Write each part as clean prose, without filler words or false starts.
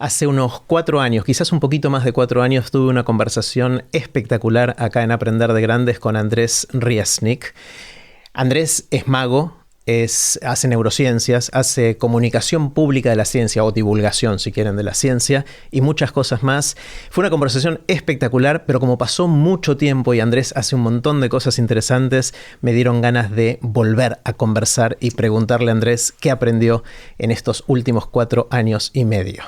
Hace unos 4 años, quizás un poquito más de 4 años, tuve una conversación espectacular acá en Aprender de Grandes con Andrés Riesnik. Andrés es mago, hace neurociencias, hace comunicación pública de la ciencia o divulgación, si quieren, de la ciencia y muchas cosas más. Fue una conversación espectacular, pero como pasó mucho tiempo y Andrés hace un montón de cosas interesantes, me dieron ganas de volver a conversar y preguntarle a Andrés qué aprendió en estos últimos 4 años y medio.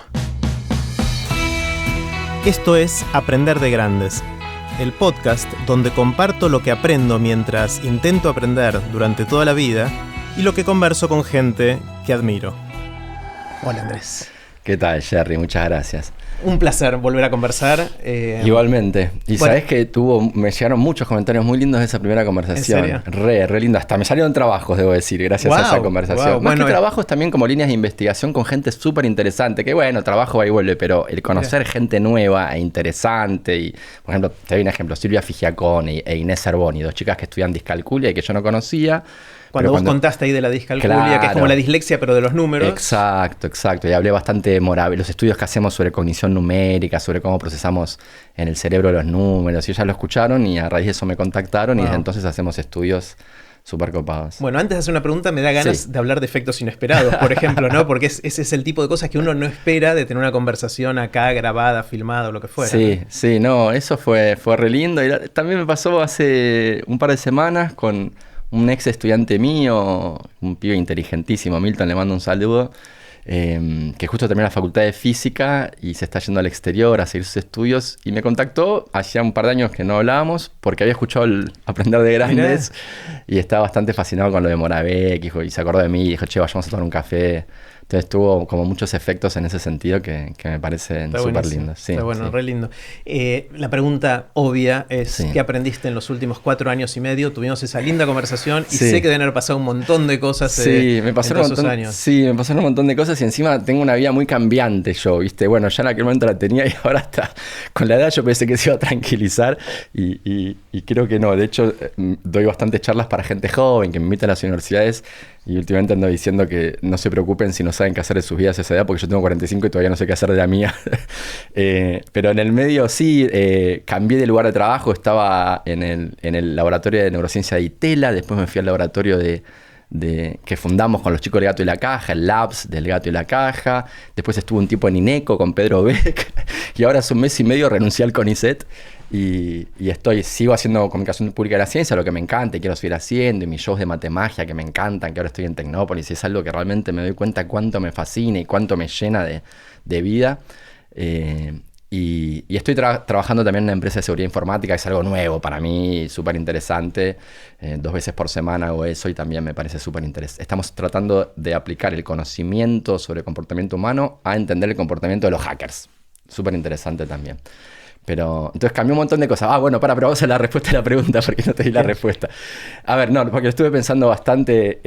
Esto es Aprender de Grandes, el podcast donde comparto lo que aprendo mientras intento aprender durante toda la vida y lo que converso con gente que admiro. Hola Andrés. ¿Qué tal, Jerry? Muchas gracias. Un placer volver a conversar. Igualmente. Y bueno, sabés que me llegaron muchos comentarios muy lindos de esa primera conversación. ¿En serio? Re lindo. Hasta me salieron trabajos, debo decir, gracias a esa conversación. Más que trabajos, también como líneas de investigación con gente súper interesante. Que bueno, trabajo va y vuelve, pero el conocer gente nueva e interesante. Y, por ejemplo, te doy un ejemplo, Silvia Figiacone e Inés Zerboni, 2 chicas que estudian discalculia y que yo no conocía. Cuando vos contaste ahí de la discalculia, claro, que es como la dislexia, pero de los números. Exacto. Y hablé bastante de los estudios que hacemos sobre cognición numérica, sobre cómo procesamos en el cerebro los números. Y ellas lo escucharon y a raíz de eso me contactaron y desde entonces hacemos estudios súper copados. Bueno, antes de hacer una pregunta, me da ganas de hablar de efectos inesperados, por ejemplo, ¿no? Porque ese es el tipo de cosas que uno no espera de tener una conversación acá grabada, filmada o lo que fuera. Sí, eso fue re lindo. Y también me pasó hace un par de semanas con un ex estudiante mío, un pibe inteligentísimo, Milton, le mando un saludo, que justo terminó la facultad de física y se está yendo al exterior a seguir sus estudios. Y me contactó, hacía un par de años que no hablábamos, porque había escuchado el Aprender de Grandes. Mirá. Y estaba bastante fascinado con lo de Moravec, y se acordó de mí y dijo, che, vayamos a tomar un café. Entonces tuvo como muchos efectos en ese sentido que me parecen súper lindos. Sí, está bueno, re lindo. La pregunta obvia es, ¿qué aprendiste en los últimos 4 años y medio? Tuvimos esa linda conversación y sé que deben haber pasado un montón de cosas me pasaron esos años. Sí, me pasaron un montón de cosas y encima tengo una vida muy cambiante yo, ¿viste? Bueno, ya en aquel momento la tenía y ahora hasta con la edad yo pensé que se iba a tranquilizar y creo que no. De hecho, doy bastantes charlas para gente joven que me invita a las universidades. Y últimamente ando diciendo que no se preocupen si no saben qué hacer de sus vidas a esa edad, porque yo tengo 45 y todavía no sé qué hacer de la mía. Pero en el medio sí, cambié de lugar de trabajo, estaba en el laboratorio de neurociencia de ITELA, después me fui al laboratorio que fundamos con los chicos del Gato y la Caja, el Labs del Gato y la Caja. Después estuve un tiempo en INECO con Pedro Beck y ahora hace un mes y medio renuncié al CONICET. Y sigo haciendo comunicación pública de la ciencia, lo que me encanta y quiero seguir haciendo, y mis shows de matemagia que me encantan, que ahora estoy en Tecnópolis, y es algo que realmente me doy cuenta cuánto me fascina y cuánto me llena de vida. Y estoy trabajando también en una empresa de seguridad informática, que es algo nuevo para mí, súper interesante. 2 veces por semana hago eso y también me parece súper interesante. Estamos tratando de aplicar el conocimiento sobre el comportamiento humano a entender el comportamiento de los hackers. Súper interesante también. Pero entonces cambió un montón de cosas. Pero vamos a la respuesta a la pregunta porque no te di la respuesta. A ver, no, porque lo estuve pensando bastante.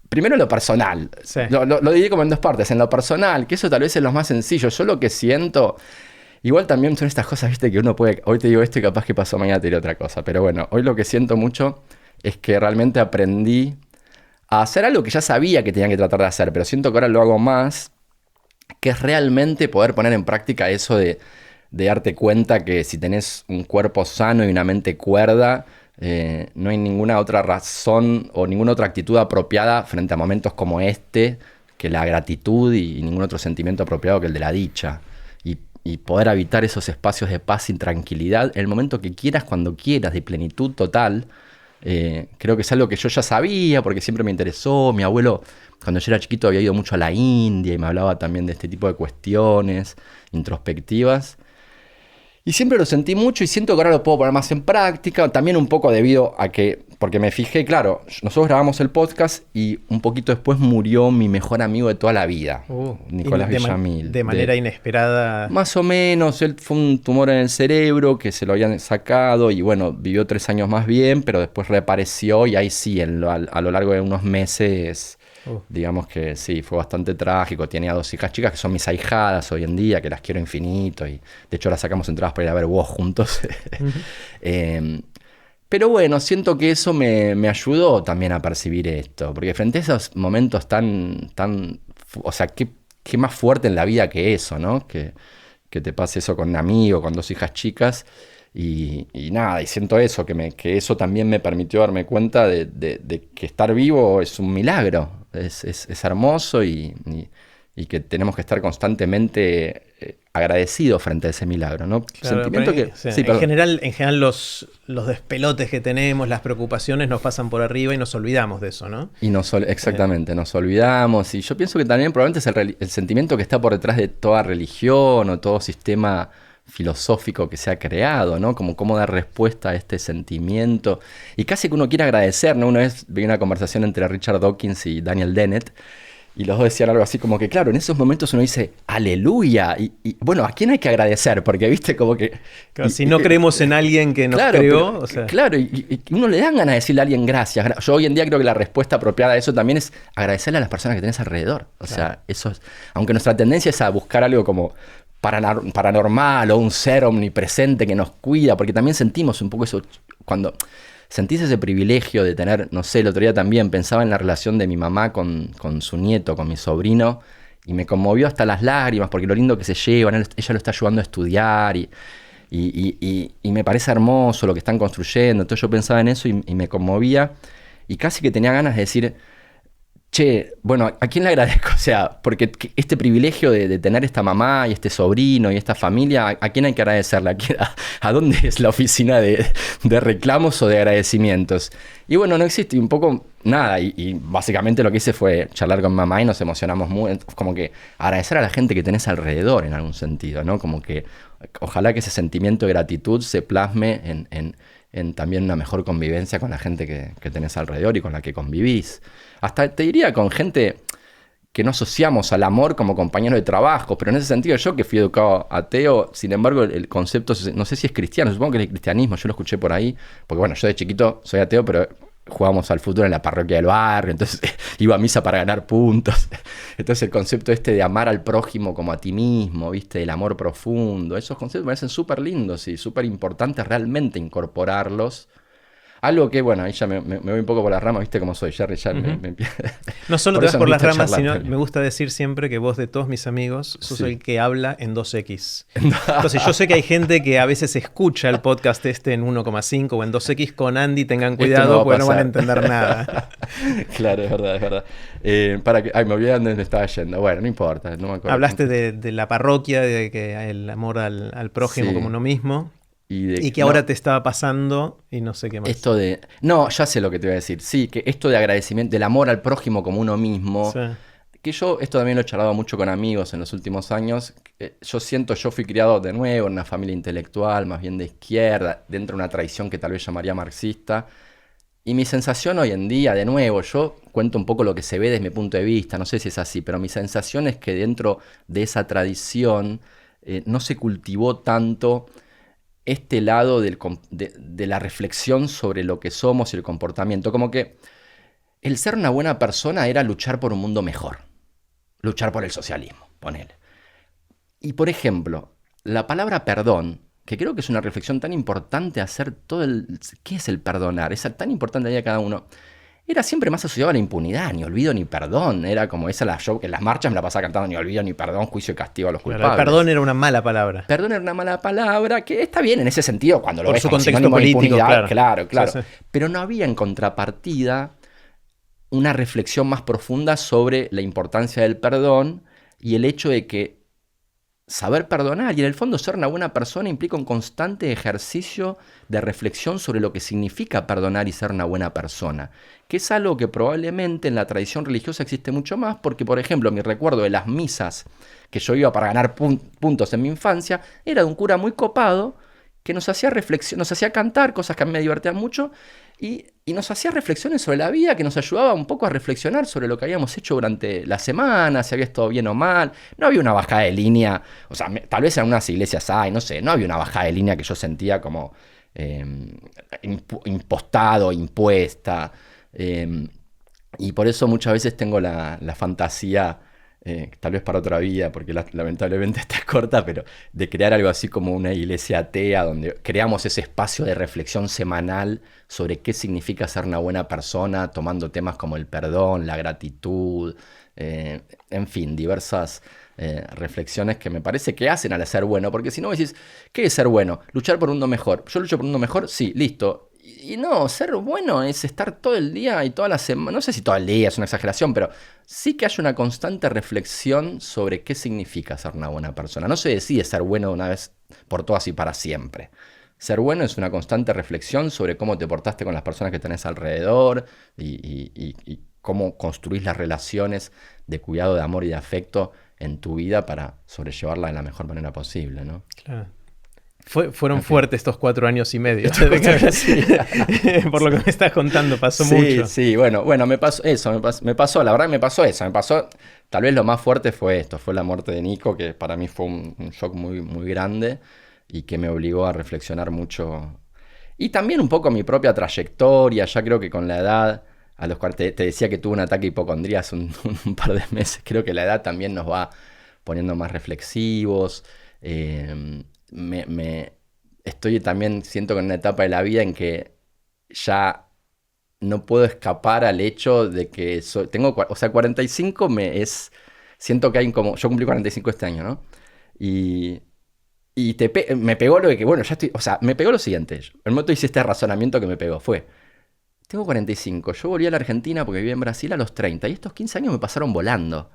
Primero lo personal. Sí. Lo dividí como en 2 partes. En lo personal, que eso tal vez es lo más sencillo. Yo lo que siento, igual también son estas cosas, viste, que uno puede, hoy te digo esto y capaz que pasó mañana te diré otra cosa. Pero bueno, hoy lo que siento mucho es que realmente aprendí a hacer algo que ya sabía que tenía que tratar de hacer, pero siento que ahora lo hago más, que es realmente poder poner en práctica eso de darte cuenta que si tenés un cuerpo sano y una mente cuerda, no hay ninguna otra razón o ninguna otra actitud apropiada frente a momentos como este que la gratitud y ningún otro sentimiento apropiado que el de la dicha. Y poder habitar esos espacios de paz y tranquilidad en el momento que quieras, cuando quieras, de plenitud total. Creo que es algo que yo ya sabía porque siempre me interesó. Mi abuelo, cuando yo era chiquito, había ido mucho a la India y me hablaba también de este tipo de cuestiones introspectivas. Y siempre lo sentí mucho y siento que ahora lo puedo poner más en práctica. También un poco debido a que, porque me fijé, claro, nosotros grabamos el podcast y un poquito después murió mi mejor amigo de toda la vida, Nicolás Villamil. De manera inesperada. Más o menos, él fue un tumor en el cerebro que se lo habían sacado y bueno, vivió 3 años más bien, pero después reapareció y ahí sí, a lo largo de unos meses... Digamos que sí, fue bastante trágico. Tenía 2 hijas chicas que son mis ahijadas hoy en día, que las quiero infinito. Y de hecho ahora sacamos entradas para ir a ver WoW juntos. Pero bueno, siento que eso me ayudó también a percibir esto. Porque frente a esos momentos tan o sea, qué más fuerte en la vida que eso, ¿no? Que te pase eso con un amigo, con 2 hijas chicas. Y nada, y siento eso, que eso también me permitió darme cuenta de que estar vivo es un milagro, es hermoso y que tenemos que estar constantemente agradecidos frente a ese milagro, ¿no? Claro, Sentimiento que... o sea, Sí, en perdón. general los despelotes que tenemos, las preocupaciones nos pasan por arriba y nos olvidamos de eso, ¿no? Y exactamente, nos olvidamos. Y yo pienso que también probablemente es el sentimiento que está por detrás de toda religión o todo sistema filosófico que se ha creado, ¿no? Como cómo dar respuesta a este sentimiento. Y casi que uno quiere agradecer, ¿no? Una vez vi una conversación entre Richard Dawkins y Daniel Dennett, y los dos decían algo así como que, claro, en esos momentos uno dice, aleluya. Y bueno, ¿a quién hay que agradecer? Porque, viste, como que... Claro, si no creemos en alguien que nos claro, creó, pero, o sea, claro, y uno le dan ganas de decirle a alguien gracias. Yo hoy en día creo que la respuesta apropiada a eso también es agradecerle a las personas que tenés alrededor. O sea, eso es, aunque nuestra tendencia es a buscar algo como paranormal o un ser omnipresente que nos cuida, porque también sentimos un poco eso cuando sentís ese privilegio de tener, no sé, el otro día también pensaba en la relación de mi mamá con su nieto, con mi sobrino, y me conmovió hasta las lágrimas, porque lo lindo que se llevan, ella lo está ayudando a estudiar y me parece hermoso lo que están construyendo. Entonces yo pensaba en eso y me conmovía y casi que tenía ganas de decir, che, bueno, ¿a quién le agradezco? O sea, porque este privilegio de tener esta mamá y este sobrino y esta familia, ¿a quién hay que agradecerle? ¿A dónde es la oficina de reclamos o de agradecimientos? Y bueno, no existe un poco nada. Y básicamente lo que hice fue charlar con mamá y nos emocionamos muy. Como que agradecer a la gente que tenés alrededor en algún sentido, ¿no? Como que ojalá que ese sentimiento de gratitud se plasme en también una mejor convivencia con la gente que tenés alrededor y con la que convivís. Hasta te diría con gente que no asociamos al amor como compañero de trabajo, pero en ese sentido yo que fui educado ateo, sin embargo el concepto, no sé si es cristiano, supongo que es el cristianismo, yo lo escuché por ahí, porque bueno, yo de chiquito soy ateo, pero jugábamos al fútbol en la parroquia del barrio, entonces iba a misa para ganar puntos. Entonces el concepto de amar al prójimo como a ti mismo, ¿viste? El amor profundo, esos conceptos me parecen súper lindos y súper importantes realmente incorporarlos. Algo que, bueno, ahí ya me voy un poco por las ramas, ¿viste cómo soy? Jerry, ya no solo por te vas eso por me las gusta ramas, charlar sino también. me gusta decir siempre que vos de todos mis amigos sos Sí. el que habla en 2X. Entonces yo sé que hay gente que a veces escucha el podcast en 1,5 o en 2X con Andy, tengan cuidado porque no van a entender nada. Claro, es verdad, es verdad. Me olvidé dónde me estaba yendo. Bueno, no importa, no me acuerdo. Hablaste de la parroquia, de que el amor al prójimo Sí. como uno mismo. Y que no, ahora te estaba pasando y no sé qué más. esto de... No, ya sé lo que te voy a decir. Sí, que esto de agradecimiento, del amor al prójimo como uno mismo, Sí. que yo esto también lo he charlado mucho con amigos en los últimos años. Yo fui criado de nuevo en una familia intelectual, más bien de izquierda, dentro de una tradición que tal vez llamaría marxista. Y mi sensación hoy en día, de nuevo, yo cuento un poco lo que se ve desde mi punto de vista, no sé si es así, pero mi sensación es que dentro de esa tradición no se cultivó tanto este lado de la reflexión sobre lo que somos y el comportamiento. Como que el ser una buena persona era luchar por un mundo mejor, luchar por el socialismo, ponele. Y por ejemplo, la palabra perdón, que creo que es una reflexión tan importante hacer ¿qué es el perdonar? Es tan importante ahí a cada uno. Era siempre más asociado a la impunidad, ni olvido ni perdón. Era como yo que en las marchas me la pasaba cantando ni olvido ni perdón, juicio y castigo a los Claro, culpables. el perdón era una mala palabra. Perdón era una mala palabra, que está bien en ese sentido cuando lo Por ves su como contexto sinónimo de político, impunidad, claro. claro. Sí, sí. Pero no había en contrapartida una reflexión más profunda sobre la importancia del perdón y el hecho de que saber perdonar y en el fondo ser una buena persona implica un constante ejercicio de reflexión sobre lo que significa perdonar y ser una buena persona, que es algo que probablemente en la tradición religiosa existe mucho más porque, por ejemplo, mi recuerdo de las misas que yo iba para ganar puntos en mi infancia era de un cura muy copado que nos hacía nos hacía cantar cosas que a mí me divertían mucho y nos hacía reflexiones sobre la vida que nos ayudaba un poco a reflexionar sobre lo que habíamos hecho durante la semana, si había estado bien o mal. No había una bajada de línea, o sea, tal vez en unas iglesias hay, no sé, no había una bajada de línea que yo sentía como impostado, impuesta. Y por eso muchas veces tengo la fantasía, tal vez para otra vida, porque lamentablemente esta es corta, pero de crear algo así como una iglesia atea, donde creamos ese espacio de reflexión semanal sobre qué significa ser una buena persona, tomando temas como el perdón, la gratitud, En fin, diversas reflexiones que me parece que hacen al ser bueno, porque si no decís, ¿qué es ser bueno? Luchar por un mundo mejor. ¿Yo lucho por un mundo mejor? Sí, listo. Y no, ser bueno es estar todo el día y toda la semana, no sé si todo el día es una exageración, pero sí que haya una constante reflexión sobre qué significa ser una buena persona. No se decide ser bueno de una vez por todas y para siempre. Ser bueno es una constante reflexión sobre cómo te portaste con las personas que tenés alrededor y cómo construís las relaciones de cuidado, de amor y de afecto en tu vida para sobrellevarla de la mejor manera posible, ¿no? Claro. Fueron En fin. fuertes estos 4 años y medio. Sí. Por lo que me estás contando, pasó Sí, mucho. sí, bueno, me pasó eso, me pasó, la verdad me pasó eso, tal vez lo más fuerte fue esto, fue la muerte de Nico, que para mí fue un shock muy, muy grande y que me obligó a reflexionar mucho. Y también un poco mi propia trayectoria, ya creo que con la edad, a los cuales te decía que tuve un ataque de hipocondría hace un par de meses, creo que la edad también nos va poniendo más reflexivos. Estoy también, siento que en una etapa de la vida en que ya no puedo escapar al hecho de que tengo, o sea, 45 siento que hay como, yo cumplí 45 este año, ¿no? Y, me pegó lo de que, bueno, ya estoy, o sea, me pegó lo siguiente, el momento hice este razonamiento que me pegó, tengo 45, yo volví a la Argentina porque viví en Brasil a los 30 y estos 15 años me pasaron volando.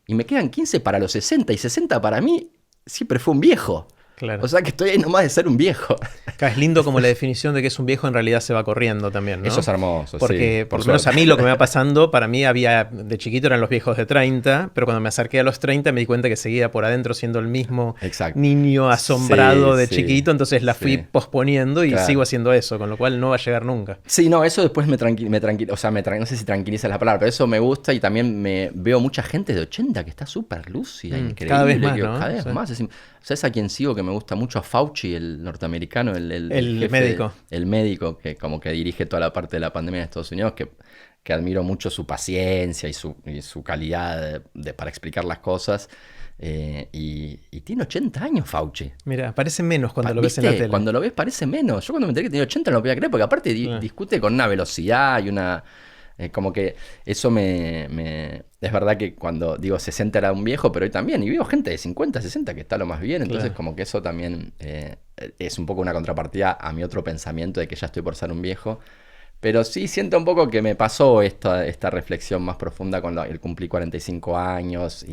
Y me quedan 15 para los 60 y 60 para mí siempre fue un viejo. Claro. O sea que estoy ahí nomás de ser un viejo. Es lindo como la definición de que es un viejo en realidad se va corriendo también, ¿no? Eso es hermoso, Porque sí, por lo menos a mí lo que me va pasando, para mí de chiquito eran los viejos de 30, pero cuando me acerqué a los 30 me di cuenta que seguía por adentro siendo el mismo Exacto. niño asombrado de Sí, chiquito, entonces la fui posponiendo y claro. sigo haciendo eso, con lo cual no va a llegar nunca. Sí, no, eso después me tranquiliza, o sea, no sé si tranquiliza la palabra, pero eso me gusta y también me veo mucha gente de 80 que está súper lúcida, increíble. Cada vez más, ¿no? Cada vez más. ¿Sabes a quién sigo que me gusta mucho? A Fauci, el norteamericano, el jefe, médico. El médico que como que dirige toda la parte de la pandemia en Estados Unidos, que admiro mucho su paciencia y su calidad para explicar las cosas. Y tiene 80 años Fauci. Mira, parece menos cuando lo ves en la tele. Cuando lo ves parece menos. Yo cuando me enteré que tenía 80 no lo podía creer, porque aparte discute con una velocidad y una... como que eso es verdad que cuando digo 60 era un viejo, pero hoy también. Y veo gente de 50, 60 que está lo más bien. Entonces como que eso también es un poco una contrapartida a mi otro pensamiento de que ya estoy por ser un viejo. Pero sí siento un poco que me pasó esta reflexión más profunda cuando cumplí 45 años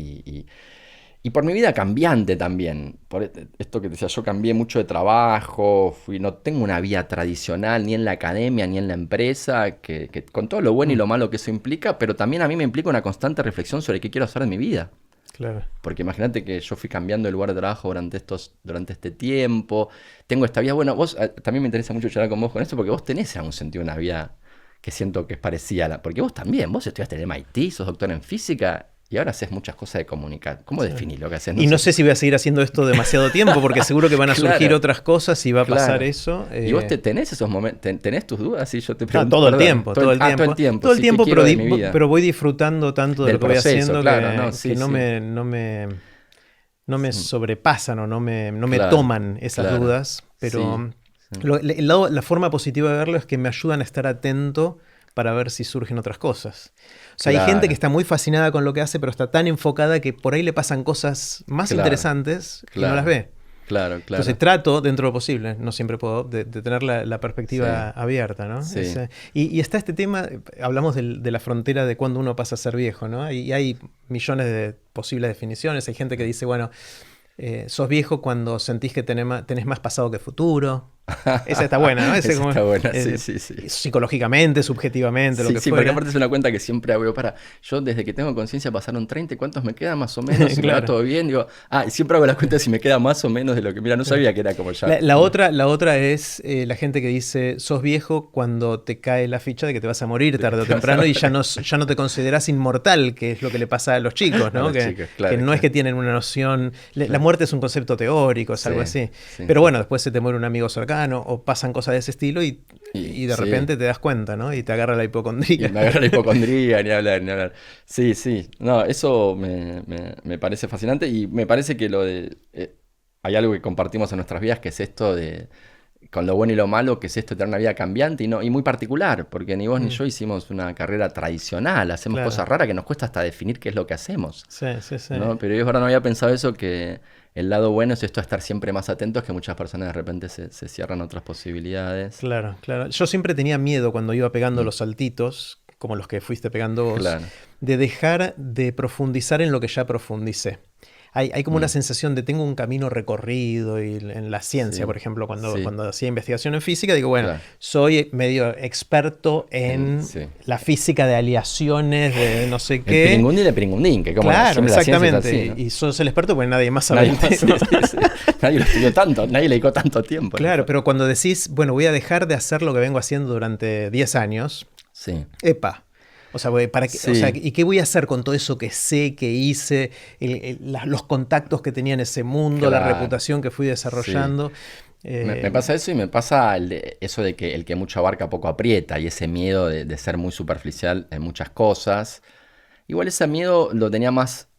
y por mi vida cambiante también. Por esto que decía, yo cambié mucho de trabajo, no tengo una vida tradicional ni en la academia ni en la empresa, que con todo lo bueno y lo malo que eso implica, pero también a mí me implica una constante reflexión sobre qué quiero hacer de mi vida. Claro. Porque imagínate que yo fui cambiando de lugar de trabajo durante este tiempo, tengo esta vida, bueno, vos también me interesa mucho charlar con vos con esto, porque vos tenés en algún sentido una vida que siento que es parecida a porque vos también, vos estudiaste en MIT, sos doctor en física, y ahora haces muchas cosas de comunicar. ¿Cómo definís lo que haces? No sé si voy a seguir haciendo esto demasiado tiempo, porque seguro que van a surgir otras cosas y va a pasar eso. ¿Y vos tenés esos momentos? ¿Tenés tus dudas? Sí, yo te pregunto. Todo el tiempo. Todo el tiempo, pero voy disfrutando tanto de lo que voy haciendo que no me sobrepasan o no me toman esas dudas. Pero la forma positiva de verlo es que me ayudan a estar atento para ver si surgen otras cosas. O sea, hay gente que está muy fascinada con lo que hace, pero está tan enfocada que por ahí le pasan cosas más interesantes y no las ve. Claro. Entonces trato, dentro de lo posible, no siempre puedo, de tener la perspectiva abierta, ¿no? Sí. Y está este tema, hablamos de la frontera de cuando uno pasa a ser viejo, ¿no? Y hay millones de posibles definiciones. Hay gente que dice, bueno, sos viejo cuando sentís que tenés más pasado que futuro. Esa está buena, ¿no? Esa está buena, sí. Psicológicamente, subjetivamente, lo que fuera. Sí, porque aparte es una cuenta que siempre hago. Yo desde que tengo conciencia pasaron 30, ¿cuántos me quedan más o menos? Si me va todo bien, digo, siempre hago la cuenta si me queda más o menos de lo que... Mira, no sabía que era como ya... La otra es la gente que dice, sos viejo cuando te cae la ficha de que te vas a morir tarde o temprano y ya no te considerás inmortal, que es lo que le pasa a los chicos, ¿no? Que no es que tienen una noción... La muerte es un concepto teórico, es algo así. Sí. Pero bueno, después se te muere un amigo cercano o pasan cosas de ese estilo y de repente te das cuenta, ¿no? Y te agarra la hipocondría. Y me agarra la hipocondría, ni hablar. Sí. No, eso me parece fascinante y me parece que hay algo que compartimos en nuestras vidas, que es esto de con lo bueno y lo malo que es esto de tener una vida cambiante y muy particular, porque ni vos ni yo hicimos una carrera tradicional, hacemos cosas raras que nos cuesta hasta definir qué es lo que hacemos. Sí, sí, sí. ¿No? Pero yo ahora no había pensado eso, que el lado bueno es esto de estar siempre más atentos, que muchas personas de repente se cierran otras posibilidades. Claro, claro. Yo siempre tenía miedo cuando iba pegando los saltitos, como los que fuiste pegando vos, Claro. de dejar de profundizar en lo que ya profundicé. Hay como una sensación de tengo un camino recorrido y en la ciencia, Sí, por ejemplo, cuando sí. hacía investigación en física, digo, bueno, Claro. soy medio experto en Sí. la física de aleaciones, de no sé El qué. piringundín de piringundín, que como Claro, siempre la ciencia es exactamente. así, ¿no? Y sos el experto porque nadie más sabe Nadie, el tema. sí. Nadie lo estudió tanto, nadie le dedicó tanto tiempo. Claro, pero cuando decís, bueno, voy a dejar de hacer lo que vengo haciendo durante 10 años, Sí. epa. O sea, ¿para qué, Sí. o sea, ¿y qué voy a hacer con todo eso que sé, que hice, los contactos que tenía en ese mundo, la Claro. reputación que fui desarrollando? Me pasa eso y me pasa eso de que el que mucho abarca poco aprieta y ese miedo de ser muy superficial en muchas cosas. Igual ese miedo lo tenía más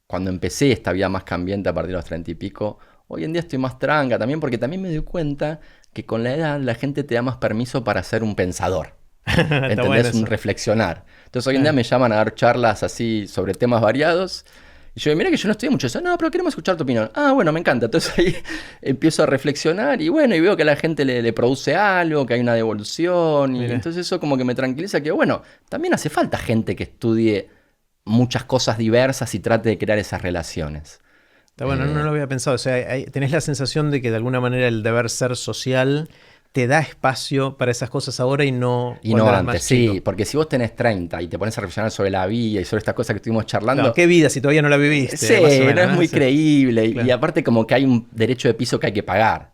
cuando empecé esta vida más cambiante a partir de los 30 y pico. Hoy en día estoy más tranca también porque también me doy cuenta que con la edad la gente te da más permiso para ser un pensador. Está ¿Entendés? bueno Un eso. reflexionar. Entonces hoy en día me llaman a dar charlas así sobre temas variados. Y yo digo, mira que yo no estudié mucho eso. No, pero queremos escuchar tu opinión. Ah, bueno, me encanta. Entonces ahí empiezo a reflexionar y bueno, y veo que a la gente le produce algo, que hay una devolución. Y Mira. entonces eso como que me tranquiliza que, bueno, también hace falta gente que estudie muchas cosas diversas y trate de crear esas relaciones. Está bueno, no lo había pensado. O sea, tenés la sensación de que de alguna manera el deber ser social te da espacio para esas cosas ahora y no Y cuando no eras antes, más sí, chico. porque si vos tenés 30 y te pones a reflexionar sobre la vida y sobre estas cosas que estuvimos charlando, Claro, ¿qué vida si todavía no la viviste? sí, Más o no menos, es muy Sí. creíble. Claro. Y aparte como que hay un derecho de piso que hay que pagar.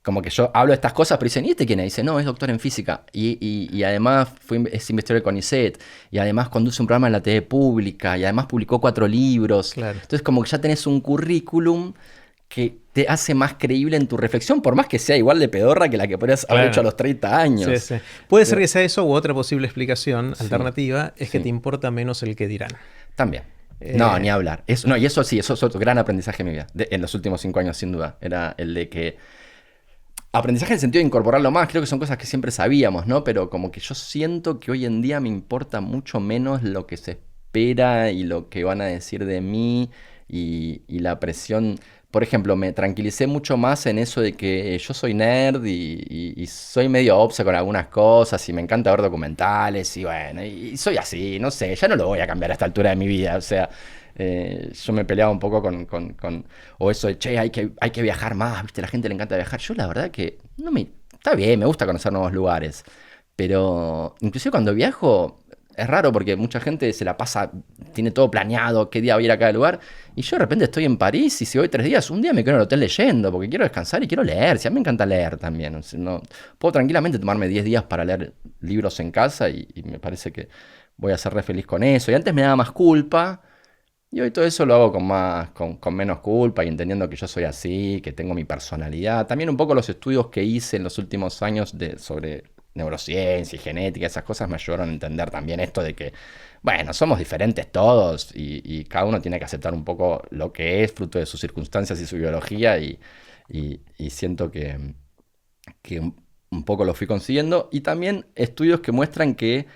Como que yo hablo de estas cosas, pero dicen, ¿y este quién es? Dice, no, es doctor en física. Y además es investigador de CONICET. Y además conduce un programa en la TV pública. Y además publicó 4 libros. Claro. Entonces como que ya tenés un currículum que te hace más creíble en tu reflexión, por más que sea igual de pedorra que la que podrías haber Claro. hecho a los 30 años. Sí, sí. Puede ser que sea eso u otra posible explicación Sí, alternativa es que sí. te importa menos el que dirán. También. No, ni hablar. No, y eso sí, eso es otro gran aprendizaje en mi vida. En los últimos 5 años, sin duda. Era el de que... Aprendizaje en el sentido de incorporarlo más. Creo que son cosas que siempre sabíamos, ¿no? Pero como que yo siento que hoy en día me importa mucho menos lo que se espera y lo que van a decir de mí y la presión. Por ejemplo, me tranquilicé mucho más en eso de que yo soy nerd y soy medio obse con algunas cosas y me encanta ver documentales y bueno, y soy así, no sé, ya no lo voy a cambiar a esta altura de mi vida, o sea, yo me peleaba un poco o eso de, che, hay que viajar más, ¿viste? A la gente le encanta viajar. Yo la verdad que está bien, me gusta conocer nuevos lugares, pero inclusive cuando viajo... Es raro porque mucha gente se la pasa, tiene todo planeado, qué día voy a ir a cada lugar. Y yo de repente estoy en París y si voy 3 días, un día me quedo en el hotel leyendo porque quiero descansar y quiero leer. Si a mí me encanta leer también. O sea, no, puedo tranquilamente tomarme 10 días para leer libros en casa y me parece que voy a ser re feliz con eso. Y antes me daba más culpa y hoy todo eso lo hago con menos culpa y entendiendo que yo soy así, que tengo mi personalidad. También un poco los estudios que hice en los últimos años sobre neurociencia y genética, esas cosas me ayudaron a entender también esto de que, bueno, somos diferentes todos y cada uno tiene que aceptar un poco lo que es fruto de sus circunstancias y su biología y siento que un poco lo fui consiguiendo. Y también estudios que muestran que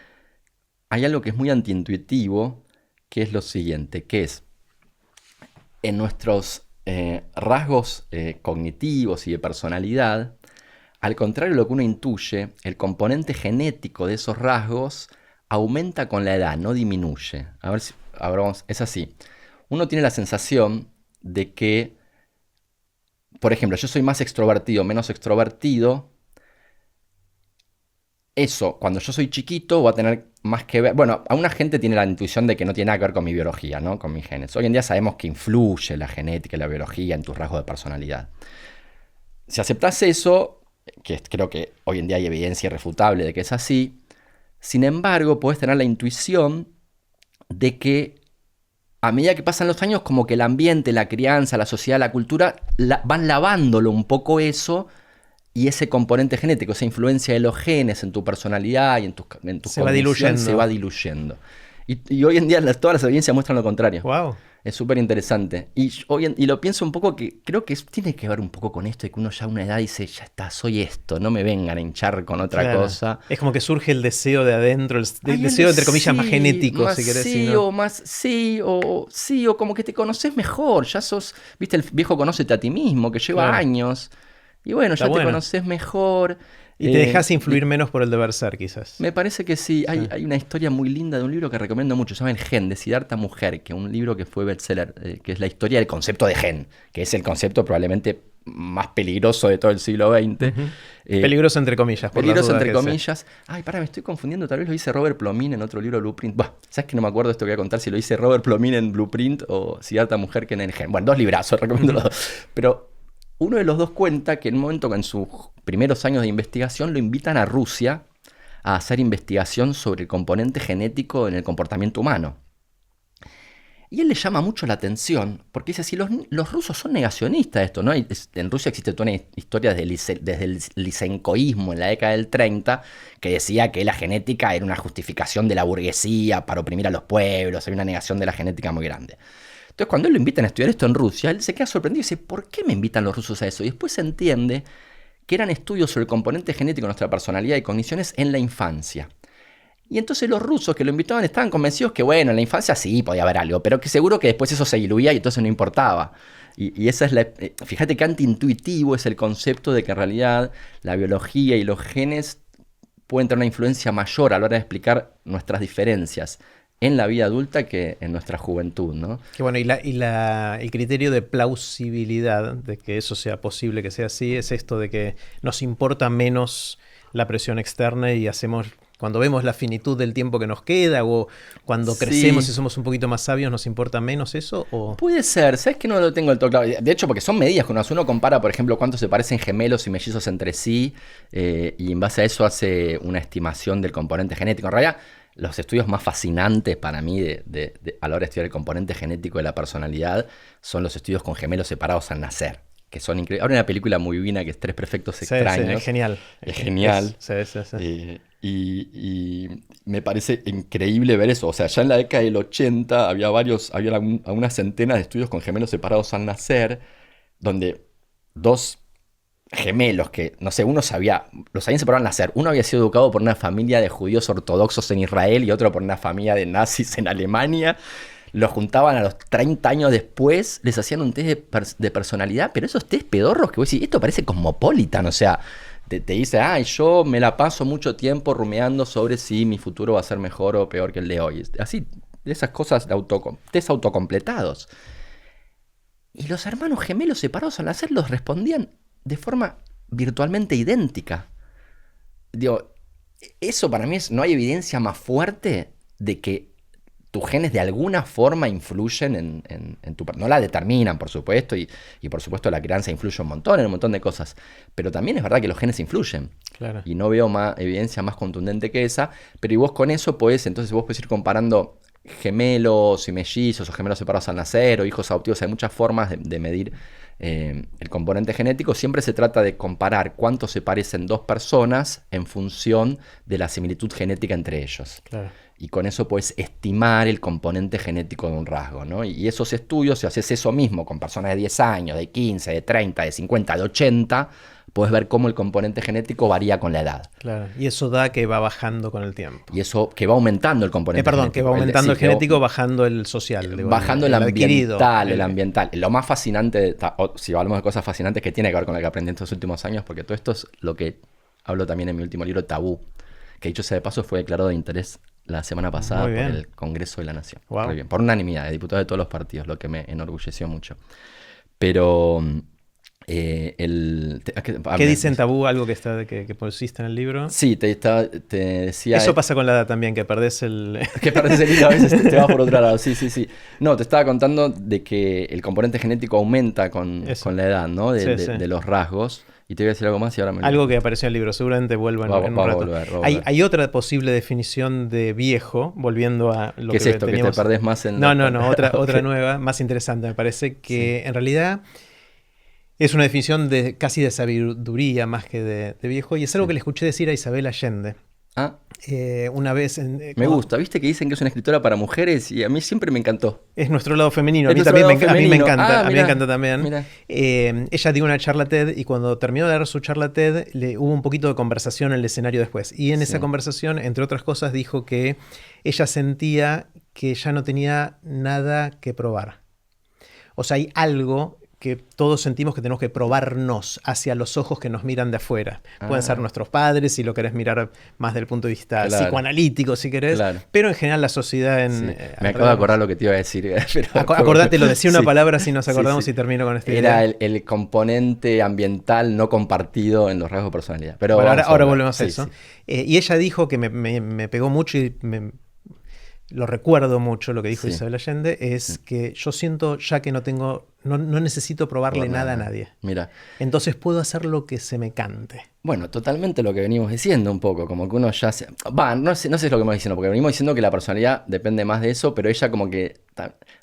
hay algo que es muy antiintuitivo, que es lo siguiente, que es en nuestros rasgos cognitivos y de personalidad. Al contrario de lo que uno intuye, el componente genético de esos rasgos aumenta con la edad, no disminuye. A ver, es así. Uno tiene la sensación de que, por ejemplo, yo soy más extrovertido, menos extrovertido. Eso, cuando yo soy chiquito, va a tener más que ver... Bueno, a una gente tiene la intuición de que no tiene nada que ver con mi biología, ¿no? Con mis genes. Hoy en día sabemos que influye la genética y la biología en tus rasgos de personalidad. Si aceptas eso... que creo que hoy en día hay evidencia irrefutable de que es así, sin embargo, podés tener la intuición de que a medida que pasan los años, como que el ambiente, la crianza, la sociedad, la cultura, van lavándolo un poco eso, y ese componente genético, esa influencia de los genes en tu personalidad y en tu se va diluyendo. se va diluyendo. Y hoy en día todas las evidencias muestran lo contrario. Wow. Es súper interesante. Y lo pienso un poco que creo que tiene que ver un poco con esto de que uno ya a una edad dice, ya está, soy esto, no me vengan a hinchar con otra Claro. cosa. Es como que surge el deseo de adentro, el Ay, deseo, entre comillas, más sí, genético, más si querés. sí, ¿No? o más sí, o como que te conoces mejor, ya sos, viste, el viejo conócete a ti mismo, que lleva Claro. años, y bueno, Está ya te bueno. conoces mejor. Y te dejas Y influir menos por el deber ser, quizás. me parece que sí, Sí. hay una historia muy linda de un libro que recomiendo mucho, se llama El Gen, de Siddhartha Mukherjee, que es un libro que fue bestseller, que es la historia del concepto de gen, que es el concepto probablemente más peligroso de todo el siglo XX. Ujú. Eh, Peligroso entre comillas, por las Peligroso dudas entre que sé. comillas. Ay, pará, me estoy confundiendo. Tal vez lo dice Robert Plomin en otro libro, Blueprint. Bah, ¿sabes que no me acuerdo esto que voy a contar? Si lo dice Robert Plomin en Blueprint o Siddhartha Mukherjee en El Gen. Bueno, dos librazos, recomiendo los dos. Pero uno de los dos cuenta que en un momento que en sus primeros años de investigación lo invitan a Rusia a hacer investigación sobre el componente genético en el comportamiento humano. Y él le llama mucho la atención, porque dice, si los rusos son negacionistas de esto, ¿no? En Rusia existe toda una historia desde el lisenkoísmo en la década del 30, que decía que la genética era una justificación de la burguesía para oprimir a los pueblos, hay una negación de la genética muy grande. Entonces, cuando él lo invitan a estudiar esto en Rusia, él se queda sorprendido y dice, ¿por qué me invitan los rusos a eso? Y después se entiende que eran estudios sobre el componente genético de nuestra personalidad y cogniciones en la infancia. Y entonces los rusos que lo invitaban estaban convencidos que, bueno, en la infancia sí podía haber algo, pero que seguro que después eso se diluía y entonces no importaba. Y esa es fíjate qué antiintuitivo es el concepto de que en realidad la biología y los genes pueden tener una influencia mayor a la hora de explicar nuestras diferencias en la vida adulta que en nuestra juventud, ¿no? Que bueno, el criterio de plausibilidad, de que eso sea posible, que sea así, es esto de que nos importa menos la presión externa y hacemos, cuando vemos la finitud del tiempo que nos queda o cuando crecemos y somos un poquito más sabios, ¿nos importa menos eso? ¿O? Puede ser, ¿sabes que no lo tengo del todo claro? De hecho, porque son medidas que uno compara, por ejemplo, cuánto se parecen gemelos y mellizos entre sí, y en base a eso hace una estimación del componente genético. En realidad, los estudios más fascinantes para mí a la hora de estudiar el componente genético de la personalidad son los estudios con gemelos separados al nacer, que son increíbles. Ahora hay una película muy buena que es Tres Perfectos Extraños. Sí, es genial. Es genial. Sí. Y me parece increíble ver eso. O sea, ya en la década del 80 había algunas centenas de estudios con gemelos separados al nacer, donde dos gemelos que, no sé, los habían separado al nacer. Uno había sido educado por una familia de judíos ortodoxos en Israel y otro por una familia de nazis en Alemania. Los juntaban a los 30 años después, les hacían un test de personalidad, pero esos test pedorros que vos decís, esto parece Cosmopolitan, o sea, te dice, yo me la paso mucho tiempo rumiando sobre si mi futuro va a ser mejor o peor que el de hoy. Así, esas cosas de test autocompletados. Y los hermanos gemelos separados al nacer los respondían de forma virtualmente idéntica. Digo, eso para mí no hay evidencia más fuerte de que tus genes de alguna forma influyen en tu... No la determinan, por supuesto, y por supuesto la crianza influye en un montón de cosas, pero también es verdad que los genes influyen. Claro. Y no veo evidencia más contundente que esa, pero y vos con eso entonces vos podés ir comparando gemelos y mellizos o gemelos separados al nacer o hijos adoptivos. Hay muchas formas de medir el componente genético. Siempre se trata de comparar cuánto se parecen dos personas en función de la similitud genética entre ellos. Claro. Y con eso puedes estimar el componente genético de un rasgo, ¿no? Y esos estudios, si haces eso mismo con personas de 10 años, de 15, de 30, de 50, de 80, puedes ver cómo el componente genético varía con la edad. Claro. Y eso da que va bajando con el tiempo. Y eso que va aumentando el componente genético. Que va aumentando el genético, bajando el social. Bajando el adquirido. el ambiental. Lo más fascinante, si hablamos de cosas fascinantes, que tiene que ver con lo que aprendí en estos últimos años, porque todo esto es lo que hablo también en mi último libro, Tabú, que dicho sea de paso fue declarado de interés la semana pasada por el Congreso de la Nación. Wow. Muy bien, por unanimidad de diputados de todos los partidos, lo que me enorgulleció mucho. Pero ¿Qué dice en Tabú? Algo que pusiste en el libro. Sí, te decía... Eso pasa con la edad también, que perdés el... Que perdés el hilo, a veces te vas por otro lado, sí. No, te estaba contando de que el componente genético aumenta con la edad, ¿no? De los rasgos. Y te voy a decir algo más y ahora me... Algo que apareció en el libro, seguramente vuelvo en un rato. Hay otra posible definición de viejo, volviendo a lo que es esto, teníamos... que te perdés más en... No, otra nueva, más interesante, me parece, que en realidad es una definición casi de sabiduría más que de viejo, y es algo que le escuché decir a Isabel Allende, Ah, Una vez... me gusta. ¿Viste que dicen que es una escritora para mujeres? Y a mí siempre me encantó. Es nuestro lado femenino. A Es mí nuestro también lado a mí me femenino. encanta. Ah, A mí me mirá, encanta también. mirá. Ella dio una charla TED y cuando terminó de dar su charla TED hubo un poquito de conversación en el escenario después. Y en esa Sí. conversación, entre otras cosas, dijo que ella sentía que ya no tenía nada que probar. O sea, hay algo que todos sentimos que tenemos que probarnos hacia los ojos que nos miran de afuera. Pueden ser Ah, nuestros padres, si lo querés mirar más del punto de vista claro, psicoanalítico, si querés, claro. pero en general la sociedad Sí. en... Me acabo de acordar lo que te iba a decir. Pero Acordate, lo decía una sí, palabra si nos sí, acordamos sí. y termino con esta Era idea. el componente ambiental no compartido en los rasgos de personalidad. Pero Bueno, vamos a ahora volver. volvemos a Sí, eso. sí. Y ella dijo que me pegó mucho y lo recuerdo mucho lo que dijo Sí. Isabel Allende, es que yo siento ya que no necesito probarle Por nada a nada. nadie. Mira. Entonces puedo hacer lo que se me cante. Bueno, totalmente lo que venimos diciendo un poco, como que uno ya se... Va, no sé si es lo que venimos diciendo, porque venimos diciendo que la personalidad depende más de eso, pero ella como que...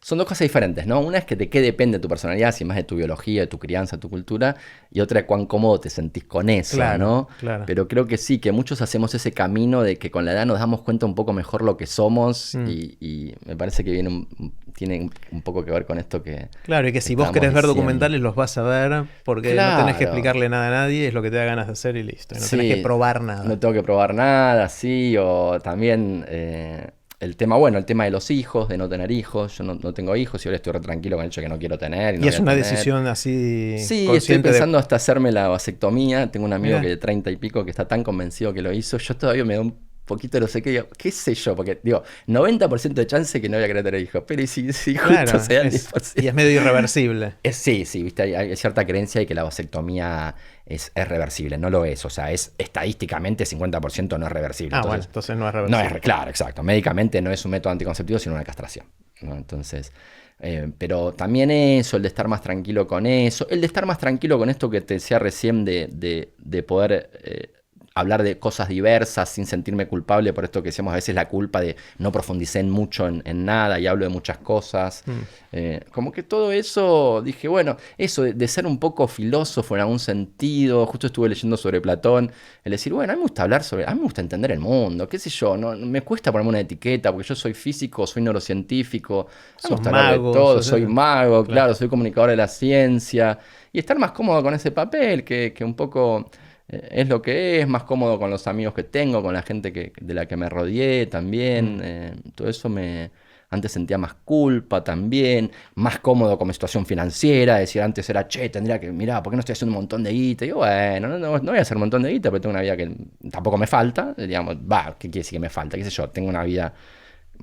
Son dos cosas diferentes, ¿no? Una es que de qué depende tu personalidad, si más de tu biología, de tu crianza, tu cultura, y otra es cuán cómodo te sentís con eso, Claro, ¿no? claro. Pero creo que sí, que muchos hacemos ese camino de que con la edad nos damos cuenta un poco mejor lo que somos, y me parece que tiene un poco que ver con esto que... Claro, y que si vos estábamos querés ver diciendo. documentales los vas a ver porque no tenés que Claro. explicarle nada a nadie, es lo que te da ganas de hacer y listo. Y no tenés Sí, que probar nada. no tengo que probar nada, sí, o también el tema de los hijos, de no tener hijos. Yo no tengo hijos y ahora estoy re tranquilo con el hecho de que no quiero tener. Y no es voy a una tener. decisión así Sí, estoy consciente de... pensando hasta hacerme la vasectomía. Tengo un amigo Mirá. que de 30 y pico que está tan convencido que lo hizo. Yo todavía me da un poquito de no sé qué, digo, qué sé yo, porque digo, 90% de chance que no voy a querer tener hijos, pero ¿y si justo Claro, sea el y es medio irreversible. Sí, viste, hay cierta creencia de que la vasectomía es reversible, no lo es, o sea, es estadísticamente 50% no es reversible. Ah, bueno, entonces no es reversible. Claro, exacto, médicamente no es un método anticonceptivo, sino una castración, ¿no? Entonces, pero también eso, el de estar más tranquilo con eso, el de estar más tranquilo con esto que te decía recién de poder... hablar de cosas diversas sin sentirme culpable por esto que decíamos a veces la culpa de no profundicé mucho en nada y hablo de muchas cosas. Como que todo eso, dije, bueno, eso de ser un poco filósofo en algún sentido, justo estuve leyendo sobre Platón, el decir, bueno, a mí me gusta a mí me gusta entender el mundo, qué sé yo, no me cuesta ponerme una etiqueta porque yo soy físico, soy neurocientífico, me Sos gusta hablar de mago, todo, soy mago, claro. claro, soy comunicador de la ciencia y estar más cómodo con ese papel que un poco... Es lo que es, más cómodo con los amigos que tengo, con la gente de la que me rodeé también. Todo eso antes sentía más culpa también, más cómodo con mi situación financiera. Decir, antes era, tendría que, mirá, ¿por qué no estoy haciendo un montón de guita? Y yo, bueno, no voy a hacer un montón de guita, pero tengo una vida que tampoco me falta. Digamos, ¿qué quiere decir que me falta? ¿Qué sé yo? Tengo una vida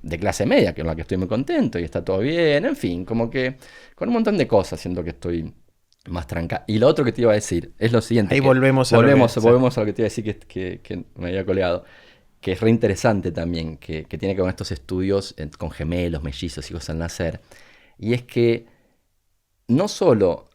de clase media, que es la que estoy muy contento y está todo bien. En fin, como que con un montón de cosas siento que estoy... más tranca. Y lo otro que te iba a decir es lo siguiente. Ahí volvemos a volvemos a lo que te iba a decir que me había colgado. Que es re interesante también, que tiene que ver con estos estudios con gemelos, mellizos, hijos al nacer. Y es que no solo